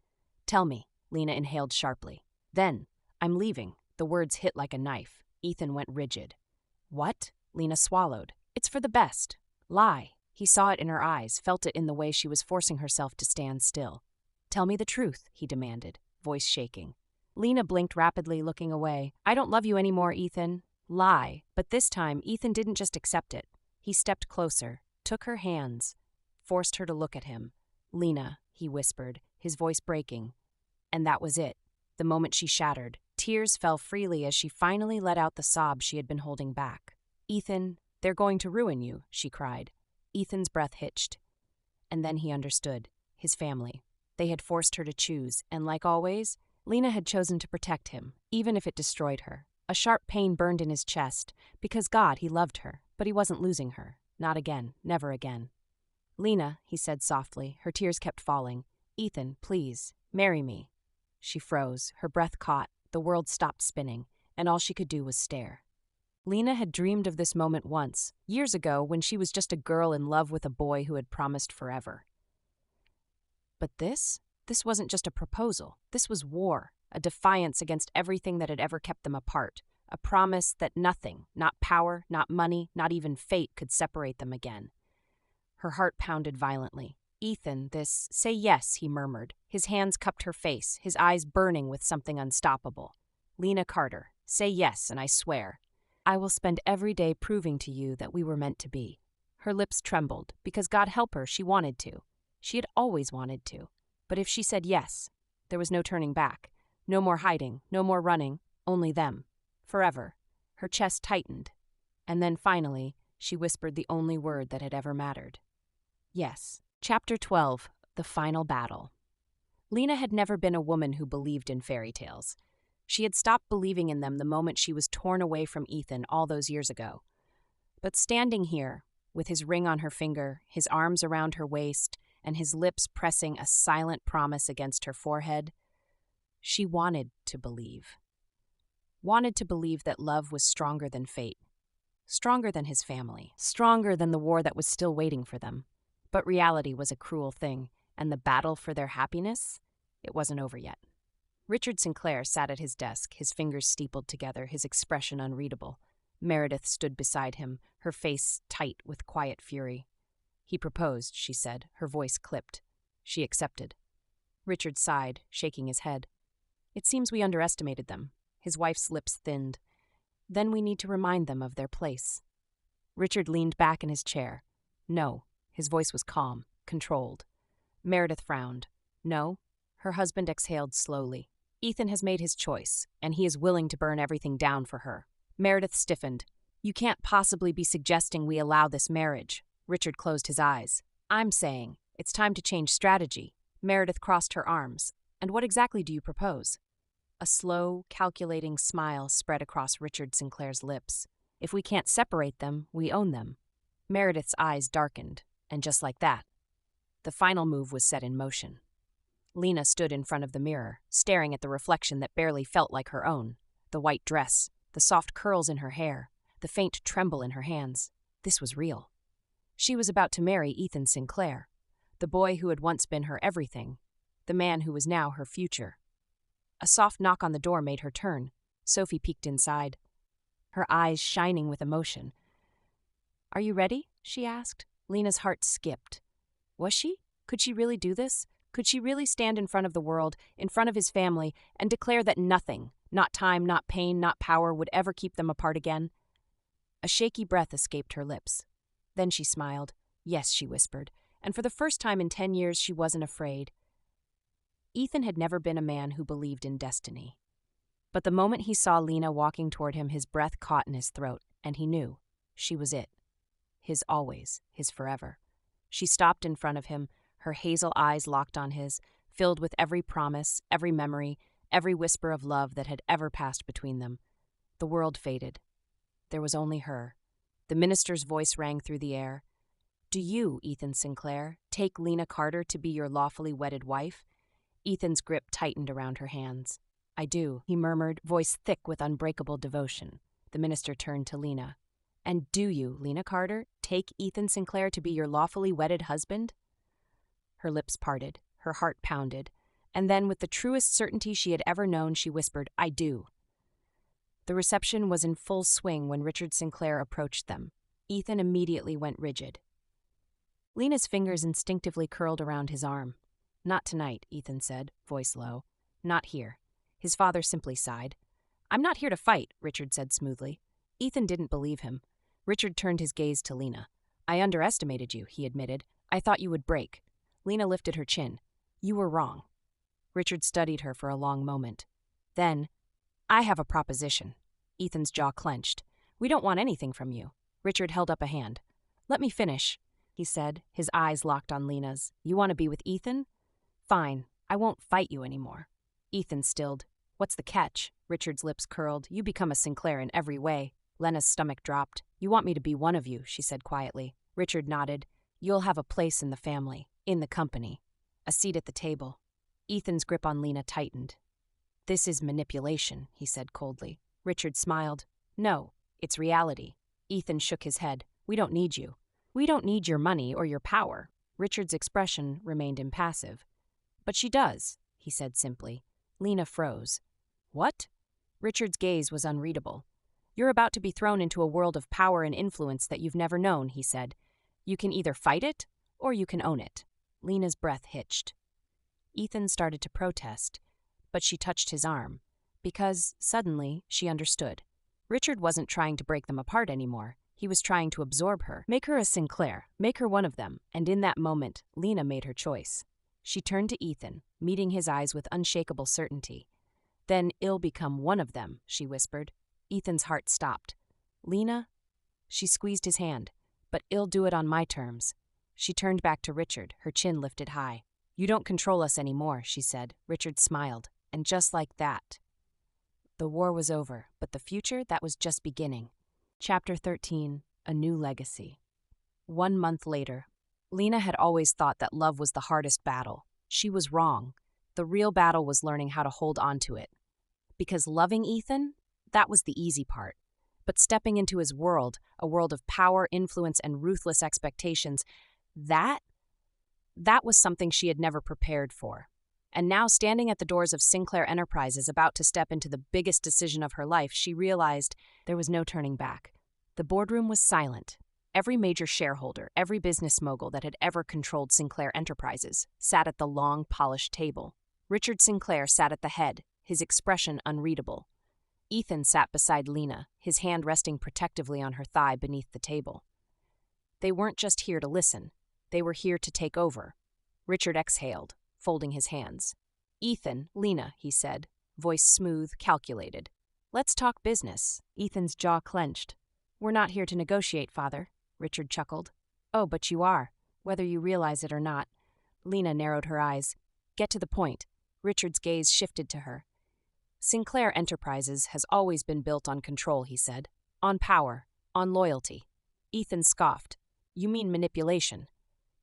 "Tell me," Lena inhaled sharply. "Then, I'm leaving." The words hit like a knife. Ethan went rigid. "What?" Lena swallowed. "It's for the best." "Lie." He saw it in her eyes, felt it in the way she was forcing herself to stand still. "Tell me the truth," he demanded, voice shaking. Lena blinked rapidly, looking away. "I don't love you anymore, Ethan." Lie. But this time, Ethan didn't just accept it. He stepped closer, took her hands, forced her to look at him. "Lena," he whispered, his voice breaking. And that was it. The moment she shattered. Tears fell freely as she finally let out the sob she had been holding back. "Ethan, they're going to ruin you," she cried. Ethan's breath hitched. And then he understood. His family. They had forced her to choose, and like always, Lena had chosen to protect him, even if it destroyed her. A sharp pain burned in his chest. Because God, he loved her, but he wasn't losing her. Not again. Never again. "Lena," he said softly. Her tears kept falling. "Ethan, please, marry me." She froze. Her breath caught. The world stopped spinning, and all she could do was stare. Lena had dreamed of this moment once, years ago when she was just a girl in love with a boy who had promised forever. But this wasn't just a proposal. This was war, a defiance against everything that had ever kept them apart, a promise that nothing, not power, not money, not even fate could separate them again. Her heart pounded violently. "Ethan, say yes," he murmured. His hands cupped her face, his eyes burning with something unstoppable. "Lena Carter, say yes, and I swear. I will spend every day proving to you that we were meant to be." Her lips trembled, because God help her, she wanted to. She had always wanted to. But if she said yes, there was no turning back. No more hiding, no more running, only them. Forever. Her chest tightened. And then finally, she whispered the only word that had ever mattered. Yes. Chapter 12, The Final Battle. Lena had never been a woman who believed in fairy tales. She had stopped believing in them the moment she was torn away from Ethan all those years ago. But standing here, with his ring on her finger, his arms around her waist, and his lips pressing a silent promise against her forehead, she wanted to believe. wanted to believe that love was stronger than fate, stronger than his family, stronger than the war that was still waiting for them. But reality was a cruel thing, and the battle for their happiness, it wasn't over yet. Richard Sinclair sat at his desk, his fingers steepled together, his expression unreadable. Meredith stood beside him, her face tight with quiet fury. "He proposed," she said, her voice clipped. She accepted. Richard sighed, shaking his head. "It seems we underestimated them." His wife's lips thinned. "Then we need to remind them of their place." Richard leaned back in his chair. "No." His voice was calm, controlled. Meredith frowned. "No." Her husband exhaled slowly. "Ethan has made his choice, and he is willing to burn everything down for her." Meredith stiffened. "You can't possibly be suggesting we allow this marriage." Richard closed his eyes. "I'm saying it's time to change strategy." Meredith crossed her arms. "And what exactly do you propose?" A slow, calculating smile spread across Richard Sinclair's lips. "If we can't separate them, we own them." Meredith's eyes darkened, and just like that, the final move was set in motion. Lena stood in front of the mirror, staring at the reflection that barely felt like her own. The white dress, the soft curls in her hair, the faint tremble in her hands. This was real. She was about to marry Ethan Sinclair, the boy who had once been her everything, the man who was now her future. A soft knock on the door made her turn. Sophie peeked inside, her eyes shining with emotion. "Are you ready?" she asked. Lena's heart skipped. Was she? Could she really do this? Could she really stand in front of the world, in front of his family, and declare that nothing, not time, not pain, not power, would ever keep them apart again? A shaky breath escaped her lips. Then she smiled. "Yes," she whispered, and for the first time in 10 years she wasn't afraid. Ethan had never been a man who believed in destiny. But the moment he saw Lena walking toward him, his breath caught in his throat, and he knew she was it. His always, his forever. She stopped in front of him, her hazel eyes locked on his, filled with every promise, every memory, every whisper of love that had ever passed between them. The world faded. There was only her. The minister's voice rang through the air. "Do you, Ethan Sinclair, take Lena Carter to be your lawfully wedded wife?" Ethan's grip tightened around her hands. "I do," he murmured, voice thick with unbreakable devotion. The minister turned to Lena. "And do you, Lena Carter, take Ethan Sinclair to be your lawfully wedded husband?" Her lips parted, her heart pounded, and then, with the truest certainty she had ever known, she whispered, "I do." The reception was in full swing when Richard Sinclair approached them. Ethan immediately went rigid. Lena's fingers instinctively curled around his arm. "Not tonight," Ethan said, voice low. "Not here." His father simply sighed. "I'm not here to fight," Richard said smoothly. Ethan didn't believe him. Richard turned his gaze to Lena. "I underestimated you," he admitted. "I thought you would break." Lena lifted her chin. "You were wrong." Richard studied her for a long moment. Then, "I have a proposition." Ethan's jaw clenched. "We don't want anything from you." Richard held up a hand. "Let me finish," he said, his eyes locked on Lena's. "You want to be with Ethan? Fine. I won't fight you anymore." Ethan stilled. "What's the catch?" Richard's lips curled. "You become a Sinclair in every way." Lena's stomach dropped. "You want me to be one of you," she said quietly. Richard nodded. "You'll have a place in the family, in the company, a seat at the table." Ethan's grip on Lena tightened. "This is manipulation," he said coldly. Richard smiled. "No, it's reality." Ethan shook his head. "We don't need you. We don't need your money or your power." Richard's expression remained impassive. "But she does," he said simply. Lena froze. "What?" Richard's gaze was unreadable. "You're about to be thrown into a world of power and influence that you've never known," he said. "You can either fight it, or you can own it." Lena's breath hitched. Ethan started to protest, but she touched his arm, because, suddenly, she understood. Richard wasn't trying to break them apart anymore. He was trying to absorb her, make her a Sinclair, make her one of them, and in that moment, Lena made her choice. She turned to Ethan, meeting his eyes with unshakable certainty. "Then I'll become one of them," she whispered. Ethan's heart stopped. "Lena?" She squeezed his hand. "But I'll do it on my terms." She turned back to Richard, her chin lifted high. "You don't control us anymore," she said. Richard smiled. And just like that, the war was over, but the future, that was just beginning. Chapter 13, A New Legacy. 1 month later. Lena had always thought that love was the hardest battle. She was wrong. The real battle was learning how to hold on to it. Because loving Ethan, That was the easy part. But stepping into his world, a world of power, influence, and ruthless expectations, that was something she had never prepared for. And now, standing at the doors of Sinclair Enterprises, about to step into the biggest decision of her life, she realized there was no turning back. The boardroom was silent. Every major shareholder, every business mogul that had ever controlled Sinclair Enterprises, sat at the long, polished table. Richard Sinclair sat at the head, his expression unreadable. Ethan sat beside Lena, his hand resting protectively on her thigh beneath the table. They weren't just here to listen. They were here to take over. Richard exhaled, folding his hands. "Ethan, Lena," he said, voice smooth, calculated. "Let's talk business." Ethan's jaw clenched. "We're not here to negotiate, Father," Richard chuckled. "Oh, but you are, whether you realize it or not." Lena narrowed her eyes. "Get to the point." Richard's gaze shifted to her. "Sinclair Enterprises has always been built on control," he said. "On power, on loyalty." Ethan scoffed. "You mean manipulation."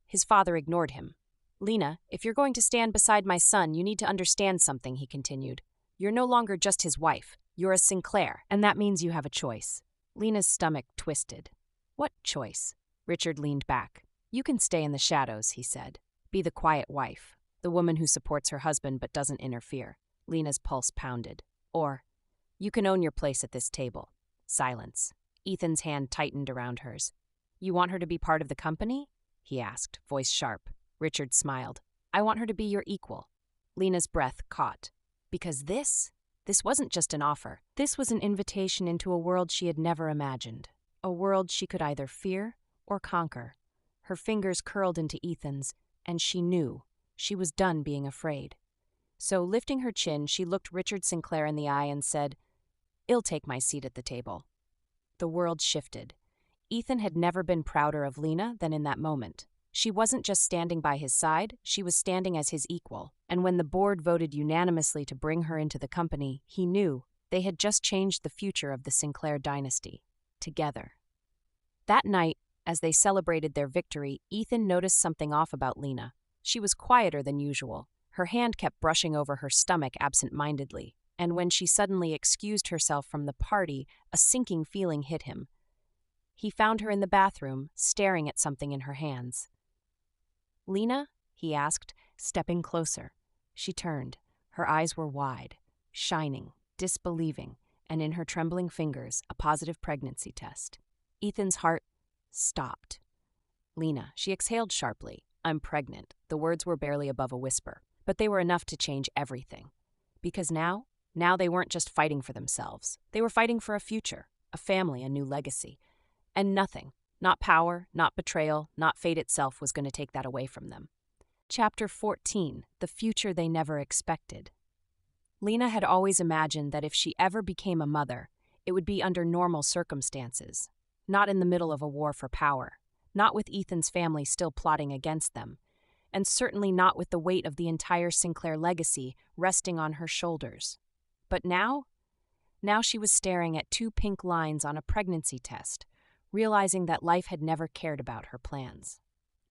His father ignored him. "Lena, if you're going to stand beside my son, you need to understand something," he continued. "You're no longer just his wife. You're a Sinclair, and that means you have a choice." Lena's stomach twisted. "What choice?" Richard leaned back. "You can stay in the shadows," he said. "Be the quiet wife, the woman who supports her husband but doesn't interfere." Lena's pulse pounded. "Or, you can own your place at this table." Silence. Ethan's hand tightened around hers. "You want her to be part of the company?" he asked, voice sharp. Richard smiled. "I want her to be your equal." Lena's breath caught. Because this wasn't just an offer. This was an invitation into a world she had never imagined. A world she could either fear or conquer. Her fingers curled into Ethan's, and she knew she was done being afraid. So, lifting her chin, she looked Richard Sinclair in the eye and said, "I'll take my seat at the table." The world shifted. Ethan had never been prouder of Lena than in that moment. She wasn't just standing by his side, she was standing as his equal. And when the board voted unanimously to bring her into the company, he knew they had just changed the future of the Sinclair dynasty. Together. That night, as they celebrated their victory, Ethan noticed something off about Lena. She was quieter than usual. Her hand kept brushing over her stomach absent-mindedly, and when she suddenly excused herself from the party, a sinking feeling hit him. He found her in the bathroom, staring at something in her hands. "Lena?" he asked, stepping closer. She turned. Her eyes were wide, shining, disbelieving, and in her trembling fingers, a positive pregnancy test. Ethan's heart stopped. "Lena," she exhaled sharply. "I'm pregnant." The words were barely above a whisper, but they were enough to change everything. Because now they weren't just fighting for themselves. They were fighting for a future, a family, a new legacy. And nothing, not power, not betrayal, not fate itself was going to take that away from them. Chapter 14, The Future They Never Expected. Lena had always imagined that if she ever became a mother, it would be under normal circumstances, not in the middle of a war for power, not with Ethan's family still plotting against them, and certainly not with the weight of the entire Sinclair legacy resting on her shoulders. But now she was staring at 2 pink lines on a pregnancy test, realizing that life had never cared about her plans.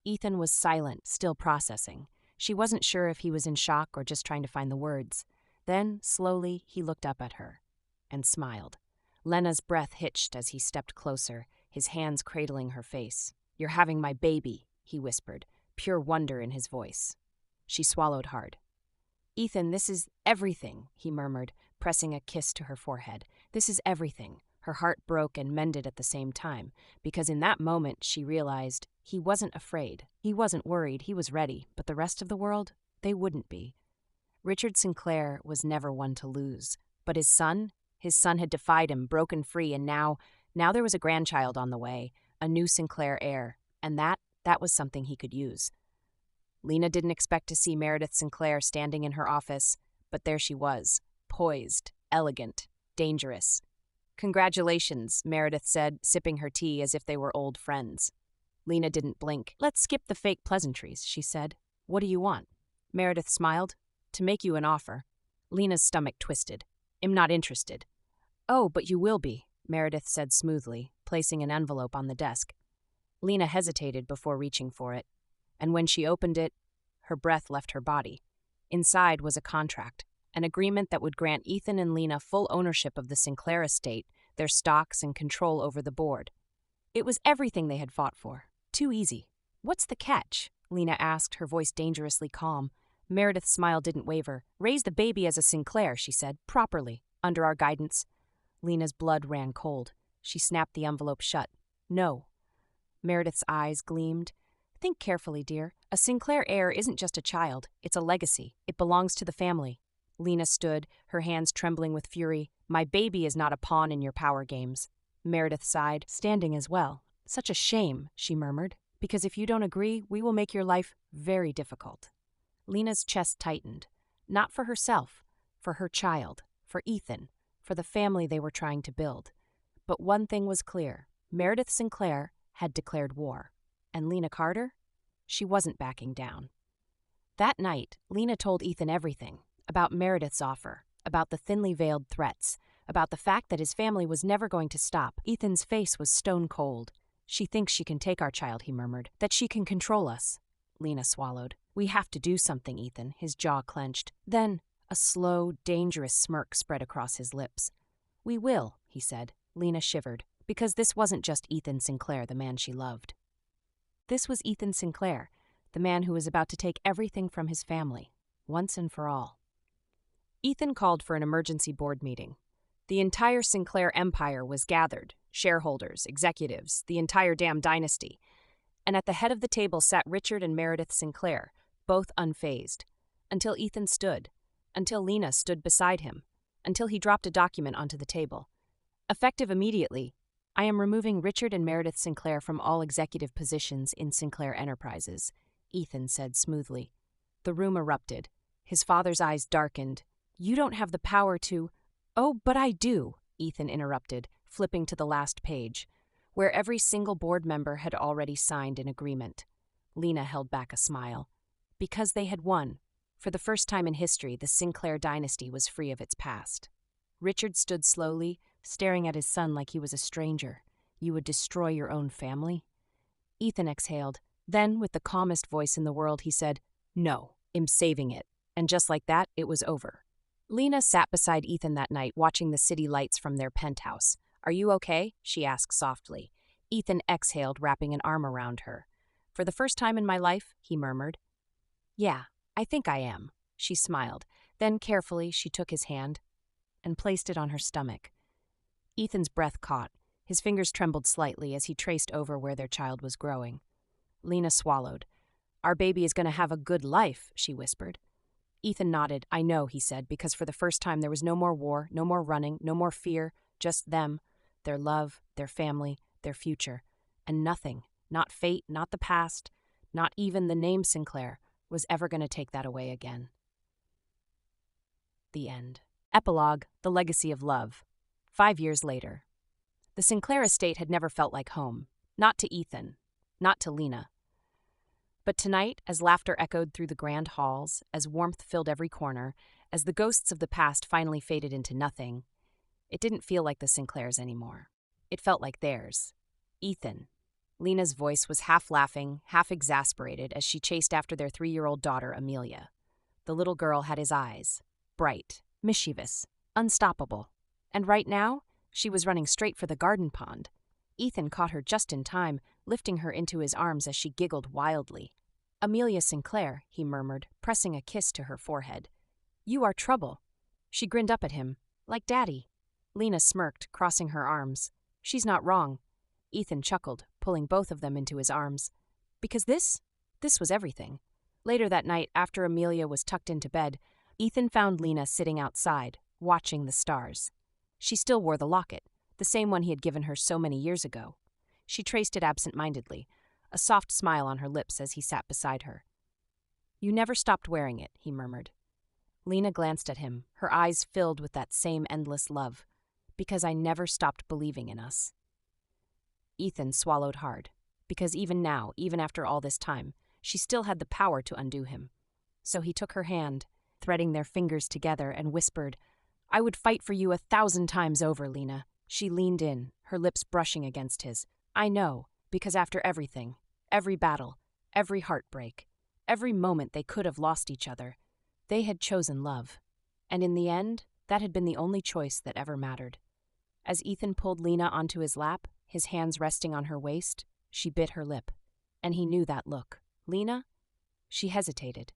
Ethan was silent, still processing. She wasn't sure if he was in shock or just trying to find the words. Then, slowly, he looked up at her and smiled. Lena's breath hitched as he stepped closer, his hands cradling her face. "You're having my baby," he whispered, pure wonder in his voice. She swallowed hard. "Ethan, this is everything," he murmured, pressing a kiss to her forehead. "This is everything." Her heart broke and mended at the same time, because in that moment she realized he wasn't afraid. He wasn't worried, he was ready, but the rest of the world, they wouldn't be. Richard Sinclair was never one to lose, but his son had defied him, broken free, and now there was a grandchild on the way, a new Sinclair heir, and that was something he could use. Lena didn't expect to see Meredith Sinclair standing in her office, but there she was, poised, elegant, dangerous. "Congratulations," Meredith said, sipping her tea as if they were old friends. Lena didn't blink. "Let's skip the fake pleasantries," she said. "What do you want?" Meredith smiled. "To make you an offer." Lena's stomach twisted. "I'm not interested." "Oh, but you will be," Meredith said smoothly, placing an envelope on the desk. Lena hesitated before reaching for it, and when she opened it, her breath left her body. Inside was a contract, an agreement that would grant Ethan and Lena full ownership of the Sinclair estate, their stocks, and control over the board. It was everything they had fought for. Too easy. "What's the catch?" Lena asked, her voice dangerously calm. Meredith's smile didn't waver. "Raise the baby as a Sinclair," she said, "properly, under our guidance." Lena's blood ran cold. She snapped the envelope shut. "No." Meredith's eyes gleamed. "Think carefully, dear. A Sinclair heir isn't just a child. It's a legacy. It belongs to the family." Lena stood, her hands trembling with fury. "My baby is not a pawn in your power games." Meredith sighed, standing as well. "Such a shame," she murmured, "because if you don't agree, we will make your life very difficult." Lena's chest tightened. Not for herself, for her child, for Ethan, for the family they were trying to build. But one thing was clear. Meredith Sinclair had declared war. And Lena Carter? She wasn't backing down. That night, Lena told Ethan everything. About Meredith's offer, about the thinly veiled threats, about the fact that his family was never going to stop. Ethan's face was stone cold. "She thinks she can take our child," he murmured. "That she can control us." Lena swallowed. "We have to do something, Ethan." His jaw clenched. Then a slow, dangerous smirk spread across his lips. "We will," he said. Lena shivered, because this wasn't just Ethan Sinclair, the man she loved. This was Ethan Sinclair, the man who was about to take everything from his family, once and for all. Ethan called for an emergency board meeting. The entire Sinclair empire was gathered, shareholders, executives, the entire damn dynasty. And at the head of the table sat Richard and Meredith Sinclair, both unfazed. Until Ethan stood. Until Lena stood beside him. Until he dropped a document onto the table. Effective immediately, I am removing Richard and Meredith Sinclair from all executive positions in Sinclair Enterprises, Ethan said smoothly. The room erupted. His father's eyes darkened. "You don't have the power to—" "Oh, but I do," Ethan interrupted, flipping to the last page, where every single board member had already signed an agreement. Lena held back a smile. Because they had won. For the first time in history, the Sinclair dynasty was free of its past. Richard stood slowly, staring at his son like he was a stranger. "You would destroy your own family?" Ethan exhaled. Then, with the calmest voice in the world, he said, "No, I'm saving it." And just like that, it was over. Lena sat beside Ethan that night, watching the city lights from their penthouse. "Are you okay?" she asked softly. Ethan exhaled, wrapping an arm around her. "For the first time in my life," he murmured. "Yeah, I think I am." She smiled. Then carefully she took his hand and placed it on her stomach. Ethan's breath caught. His fingers trembled slightly as he traced over where their child was growing. Lena swallowed. "Our baby is going to have a good life," she whispered. Ethan nodded. "I know," he said, because for the first time there was no more war, no more running, no more fear, just them, their love, their family, their future. And nothing, not fate, not the past, not even the name Sinclair, was ever going to take that away again. The end. Epilogue: The Legacy of Love. 5 years later. The Sinclair estate had never felt like home. Not to Ethan. Not to Lena. But tonight, as laughter echoed through the grand halls, as warmth filled every corner, as the ghosts of the past finally faded into nothing, it didn't feel like the Sinclairs anymore. It felt like theirs. Ethan. Lena's voice was half laughing, half exasperated as she chased after their 3-year-old daughter, Amelia. The little girl had his eyes. Bright, mischievous, unstoppable. And right now, she was running straight for the garden pond. Ethan caught her just in time, lifting her into his arms as she giggled wildly. "Amelia Sinclair," he murmured, pressing a kiss to her forehead. "You are trouble." She grinned up at him. "Like Daddy." Lena smirked, crossing her arms. "She's not wrong." Ethan chuckled, pulling both of them into his arms. Because this was everything. Later that night, after Amelia was tucked into bed, Ethan found Lena sitting outside, watching the stars. She still wore the locket, the same one he had given her so many years ago. She traced it absent-mindedly, a soft smile on her lips as he sat beside her. "You never stopped wearing it," he murmured. Lena glanced at him, her eyes filled with that same endless love. "Because I never stopped believing in us." Ethan swallowed hard, because even now, even after all this time, she still had the power to undo him. So he took her hand, threading their fingers together, and whispered, "I would fight for you 1,000 times over, Lena." She leaned in, her lips brushing against his. "I know, because after everything, every battle, every heartbreak, every moment they could have lost each other, they had chosen love. And in the end, that had been the only choice that ever mattered. As Ethan pulled Lena onto his lap, his hands resting on her waist, she bit her lip. And he knew that look. Lena? She hesitated.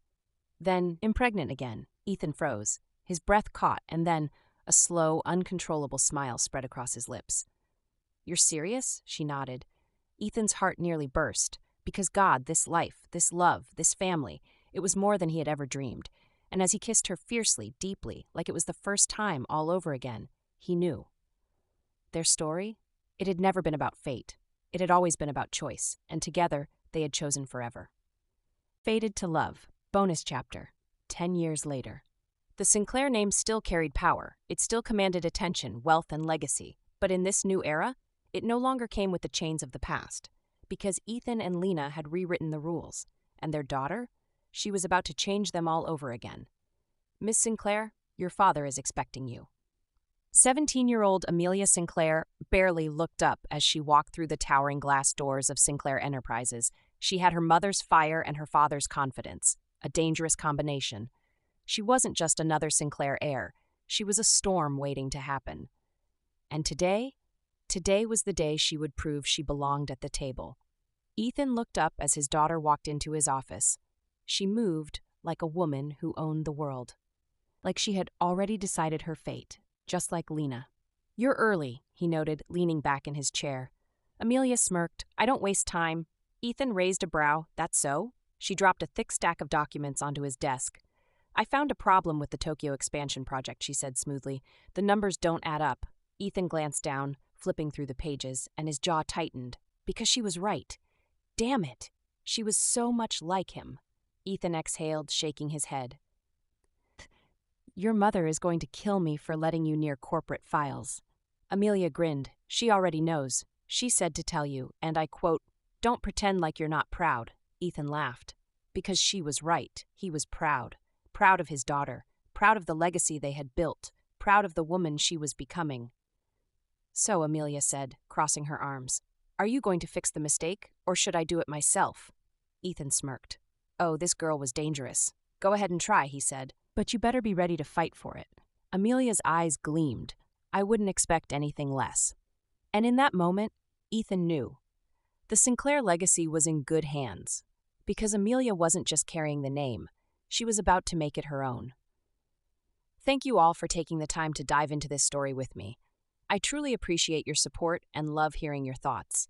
Then, impregnant again, Ethan froze. His breath caught, and then a slow, uncontrollable smile spread across his lips. "You're serious?" She nodded. Ethan's heart nearly burst. Because God, this life, this love, this family, it was more than he had ever dreamed. And as he kissed her fiercely, deeply, like it was the first time all over again, he knew. Their story? It had never been about fate. It had always been about choice, and together they had chosen forever. Fated to Love, bonus chapter, 10 years later. The Sinclair name still carried power. It still commanded attention, wealth, and legacy. But in this new era, it no longer came with the chains of the past. Because Ethan and Lena had rewritten the rules. And their daughter? She was about to change them all over again. "Miss Sinclair, your father is expecting you." 17-year-old Amelia Sinclair barely looked up as she walked through the towering glass doors of Sinclair Enterprises. She had her mother's fire and her father's confidence, a dangerous combination. She wasn't just another Sinclair heir. She was a storm waiting to happen. And today was the day she would prove she belonged at the table. Ethan looked up as his daughter walked into his office. She moved like a woman who owned the world. Like she had already decided her fate, just like Lena. "You're early," he noted, leaning back in his chair. Amelia smirked. "I don't waste time." Ethan raised a brow. "That's so?" She dropped a thick stack of documents onto his desk. "I found a problem with the Tokyo expansion project," she said smoothly. "The numbers don't add up." Ethan glanced down, flipping through the pages, and his jaw tightened. Because she was right. Damn it! She was so much like him. Ethan exhaled, shaking his head. "Your mother is going to kill me for letting you near corporate files." Amelia grinned. "She already knows. She said to tell you, and I quote, 'Don't pretend like you're not proud.'" Ethan laughed. Because she was right. He was proud. Proud of his daughter. Proud of the legacy they had built. Proud of the woman she was becoming. "So," Amelia said, crossing her arms, "are you going to fix the mistake, or should I do it myself?" Ethan smirked. Oh, this girl was dangerous. "Go ahead and try," he said. "But you better be ready to fight for it." Amelia's eyes gleamed. I wouldn't expect anything less. And in that moment, Ethan knew. The Sinclair legacy was in good hands. Because Amelia wasn't just carrying the name. She was about to make it her own. Thank you all for taking the time to dive into this story with me. I truly appreciate your support and love hearing your thoughts.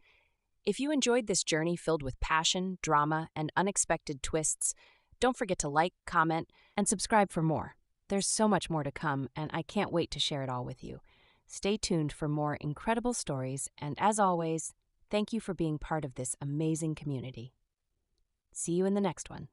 If you enjoyed this journey filled with passion, drama, and unexpected twists, don't forget to like, comment, and subscribe for more. There's so much more to come, and I can't wait to share it all with you. Stay tuned for more incredible stories, and as always, thank you for being part of this amazing community. See you in the next one.